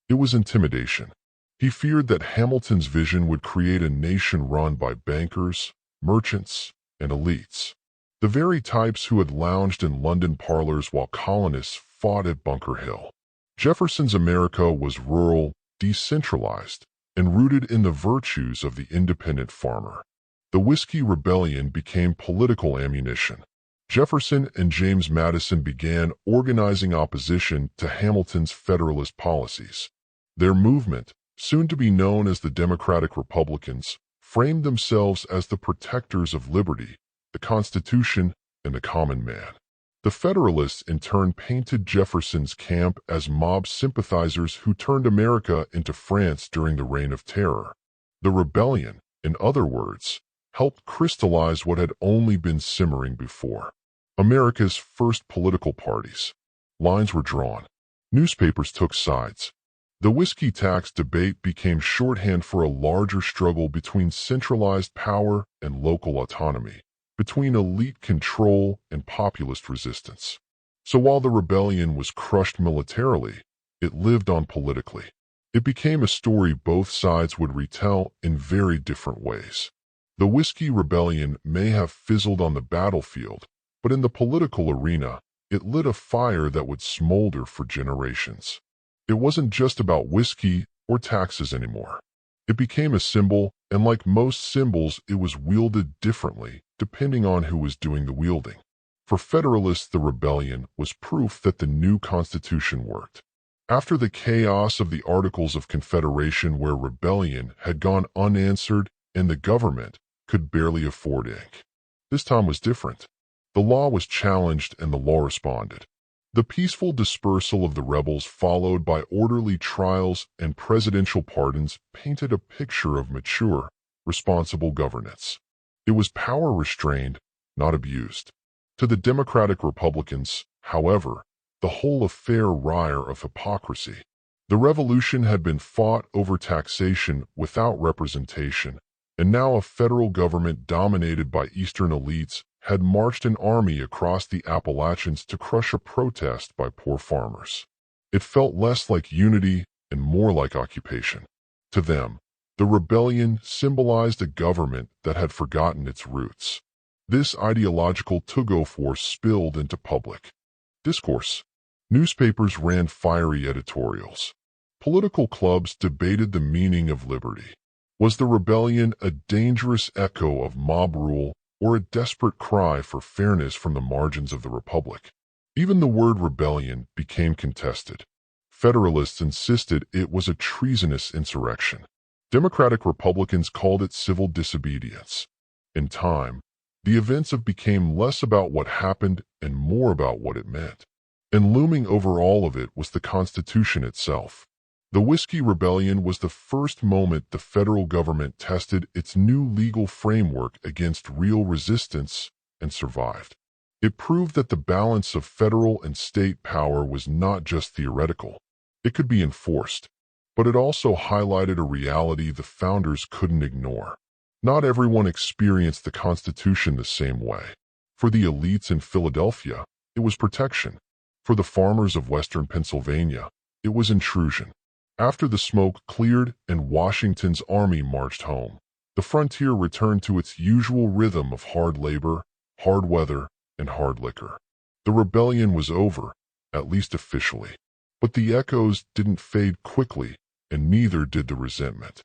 It was intimidation. He feared that Hamilton's vision would create a nation run by bankers, merchants, and elites. The very types who had lounged in London parlors while colonists fought at Bunker Hill. Jefferson's America was rural, decentralized, and rooted in the virtues of the independent farmer. The Whiskey Rebellion became political ammunition. Jefferson and James Madison began organizing opposition to Hamilton's Federalist policies. Their movement, soon to be known as the Democratic Republicans, framed themselves as the protectors of liberty, the Constitution, and the common man. The Federalists in turn painted Jefferson's camp as mob sympathizers who turned America into France during the Reign of Terror. The rebellion, in other words, helped crystallize what had only been simmering before. America's first political parties. Lines were drawn. Newspapers took sides. The whiskey tax debate became shorthand for a larger struggle between centralized power and local autonomy, between elite control and populist resistance. So while the rebellion was crushed militarily, it lived on politically. It became a story both sides would retell in very different ways. The Whiskey Rebellion may have fizzled on the battlefield, but in the political arena, it lit a fire that would smolder for generations. It wasn't just about whiskey or taxes anymore. It became a symbol, and like most symbols, it was wielded differently, depending on who was doing the wielding. For Federalists, the rebellion was proof that the new Constitution worked. After the chaos of the Articles of Confederation, where rebellion had gone unanswered and the government could barely afford ink, this time was different. The law was challenged and the law responded. The peaceful dispersal of the rebels, followed by orderly trials and presidential pardons, painted a picture of mature, responsible governance. It was power restrained, not abused. To the Democratic Republicans, however, the whole affair reeked of hypocrisy. The revolution had been fought over taxation without representation, and now a federal government dominated by Eastern elites had marched an army across the Appalachians to crush a protest by poor farmers. It felt less like unity and more like occupation. To them, the rebellion symbolized a government that had forgotten its roots. This ideological tug-of-war spilled into public discourse. Newspapers ran fiery editorials. Political clubs debated the meaning of liberty. Was the rebellion a dangerous echo of mob rule or a desperate cry for fairness from the margins of the republic? Even the word rebellion became contested. Federalists insisted it was a treasonous insurrection. Democratic Republicans called it civil disobedience. In time, the events became less about what happened and more about what it meant. And looming over all of it was the Constitution itself. The Whiskey Rebellion was the first moment the federal government tested its new legal framework against real resistance and survived. It proved that the balance of federal and state power was not just theoretical. It could be enforced, but it also highlighted a reality the founders couldn't ignore. Not everyone experienced the Constitution the same way. For the elites in Philadelphia, it was protection. For the farmers of western Pennsylvania, it was intrusion. After the smoke cleared and Washington's army marched home, the frontier returned to its usual rhythm of hard labor, hard weather, and hard liquor. The rebellion was over, at least officially. But the echoes didn't fade quickly, and neither did the resentment.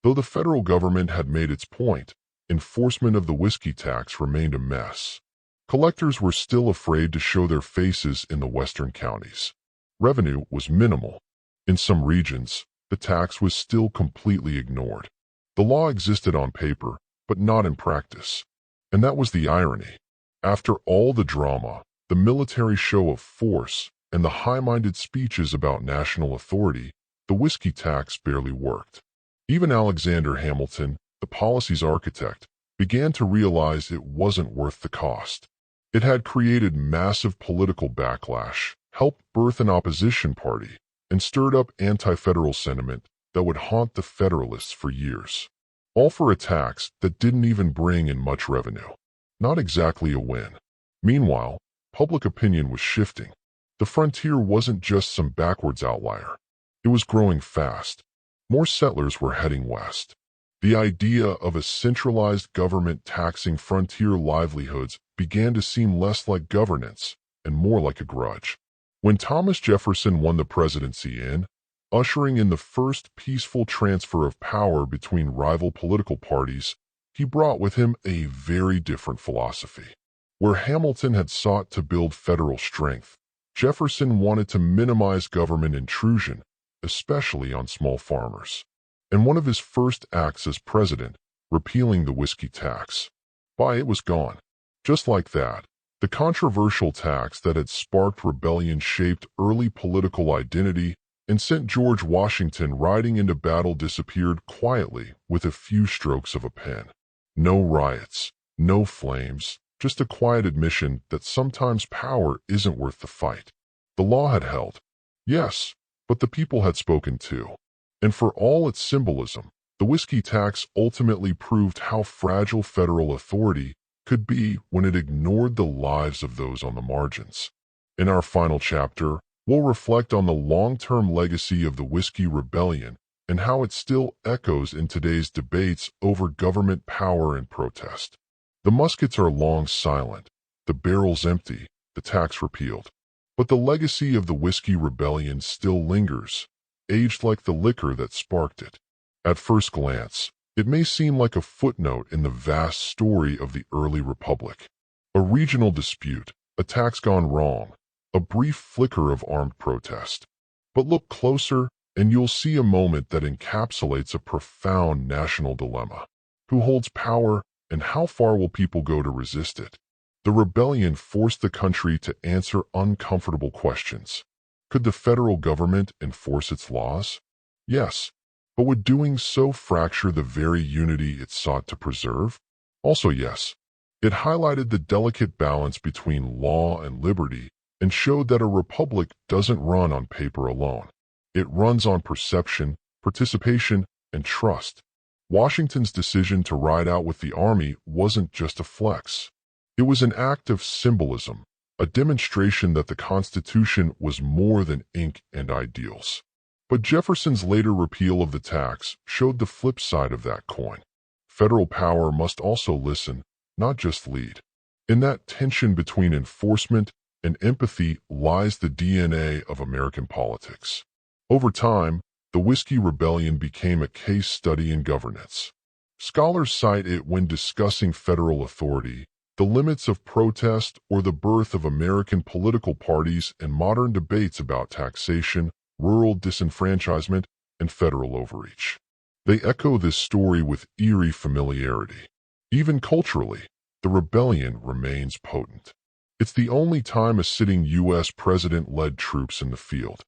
Though the federal government had made its point, enforcement of the whiskey tax remained a mess. Collectors were still afraid to show their faces in the western counties. Revenue was minimal. In some regions, the tax was still completely ignored. The law existed on paper, but not in practice. And that was the irony. After all the drama, the military show of force, and the high-minded speeches about national authority, the whiskey tax barely worked. Even Alexander Hamilton, the policy's architect, began to realize it wasn't worth the cost. It had created massive political backlash, helped birth an opposition party, and stirred up anti-federal sentiment that would haunt the Federalists for years. All for a tax that didn't even bring in much revenue. Not exactly a win. Meanwhile, public opinion was shifting. The frontier wasn't just some backwards outlier. It was growing fast. More settlers were heading west. The idea of a centralized government taxing frontier livelihoods began to seem less like governance and more like a grudge. When Thomas Jefferson won the presidency ushering in the first peaceful transfer of power between rival political parties, he brought with him a very different philosophy. Where Hamilton had sought to build federal strength, Jefferson wanted to minimize government intrusion, especially on small farmers. And one of his first acts as president, repealing the whiskey tax. It was gone. Just like that, the controversial tax that had sparked rebellion shaped early political identity and sent George Washington riding into battle disappeared quietly with a few strokes of a pen. No riots, no flames, just a quiet admission that sometimes power isn't worth the fight. The law had held. Yes, but the people had spoken too. And for all its symbolism, the whiskey tax ultimately proved how fragile federal authority could be when it ignored the lives of those on the margins. In our final chapter, we'll reflect on the long-term legacy of the Whiskey Rebellion and how it still echoes in today's debates over government power and protest. The muskets are long silent, the barrels empty, the tax repealed. But the legacy of the Whiskey Rebellion still lingers, aged like the liquor that sparked it. At first glance, it may seem like a footnote in the vast story of the early republic. A regional dispute, a tax gone wrong, a brief flicker of armed protest. But look closer, and you'll see a moment that encapsulates a profound national dilemma. Who holds power, and how far will people go to resist it? The rebellion forced the country to answer uncomfortable questions. Could the federal government enforce its laws? Yes, but would doing so fracture the very unity it sought to preserve? Also yes. It highlighted the delicate balance between law and liberty and showed that a republic doesn't run on paper alone. It runs on perception, participation, and trust. Washington's decision to ride out with the army wasn't just a flex. It was an act of symbolism, a demonstration that the Constitution was more than ink and ideals. But Jefferson's later repeal of the tax showed the flip side of that coin. Federal power must also listen, not just lead. In that tension between enforcement and empathy lies the DNA of American politics. Over time, the Whiskey Rebellion became a case study in governance. Scholars cite it when discussing federal authority, the limits of protest, or the birth of American political parties and modern debates about taxation, rural disenfranchisement, and federal overreach. They echo this story with eerie familiarity. Even culturally, the rebellion remains potent. It's the only time a sitting U.S. president led troops in the field.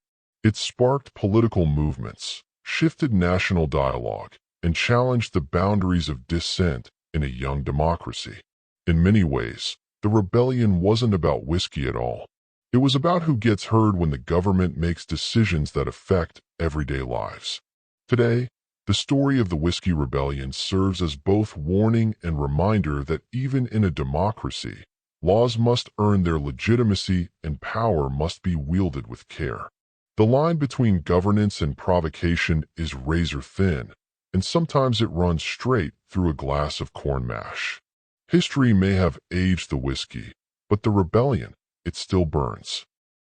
It sparked political movements, shifted national dialogue, and challenged the boundaries of dissent in a young democracy. In many ways, the rebellion wasn't about whiskey at all. It was about who gets heard when the government makes decisions that affect everyday lives. Today, the story of the Whiskey Rebellion serves as both warning and reminder that even in a democracy, laws must earn their legitimacy and power must be wielded with care. The line between governance and provocation is razor thin, and sometimes it runs straight through a glass of corn mash. History may have aged the whiskey, but the rebellion, it still burns.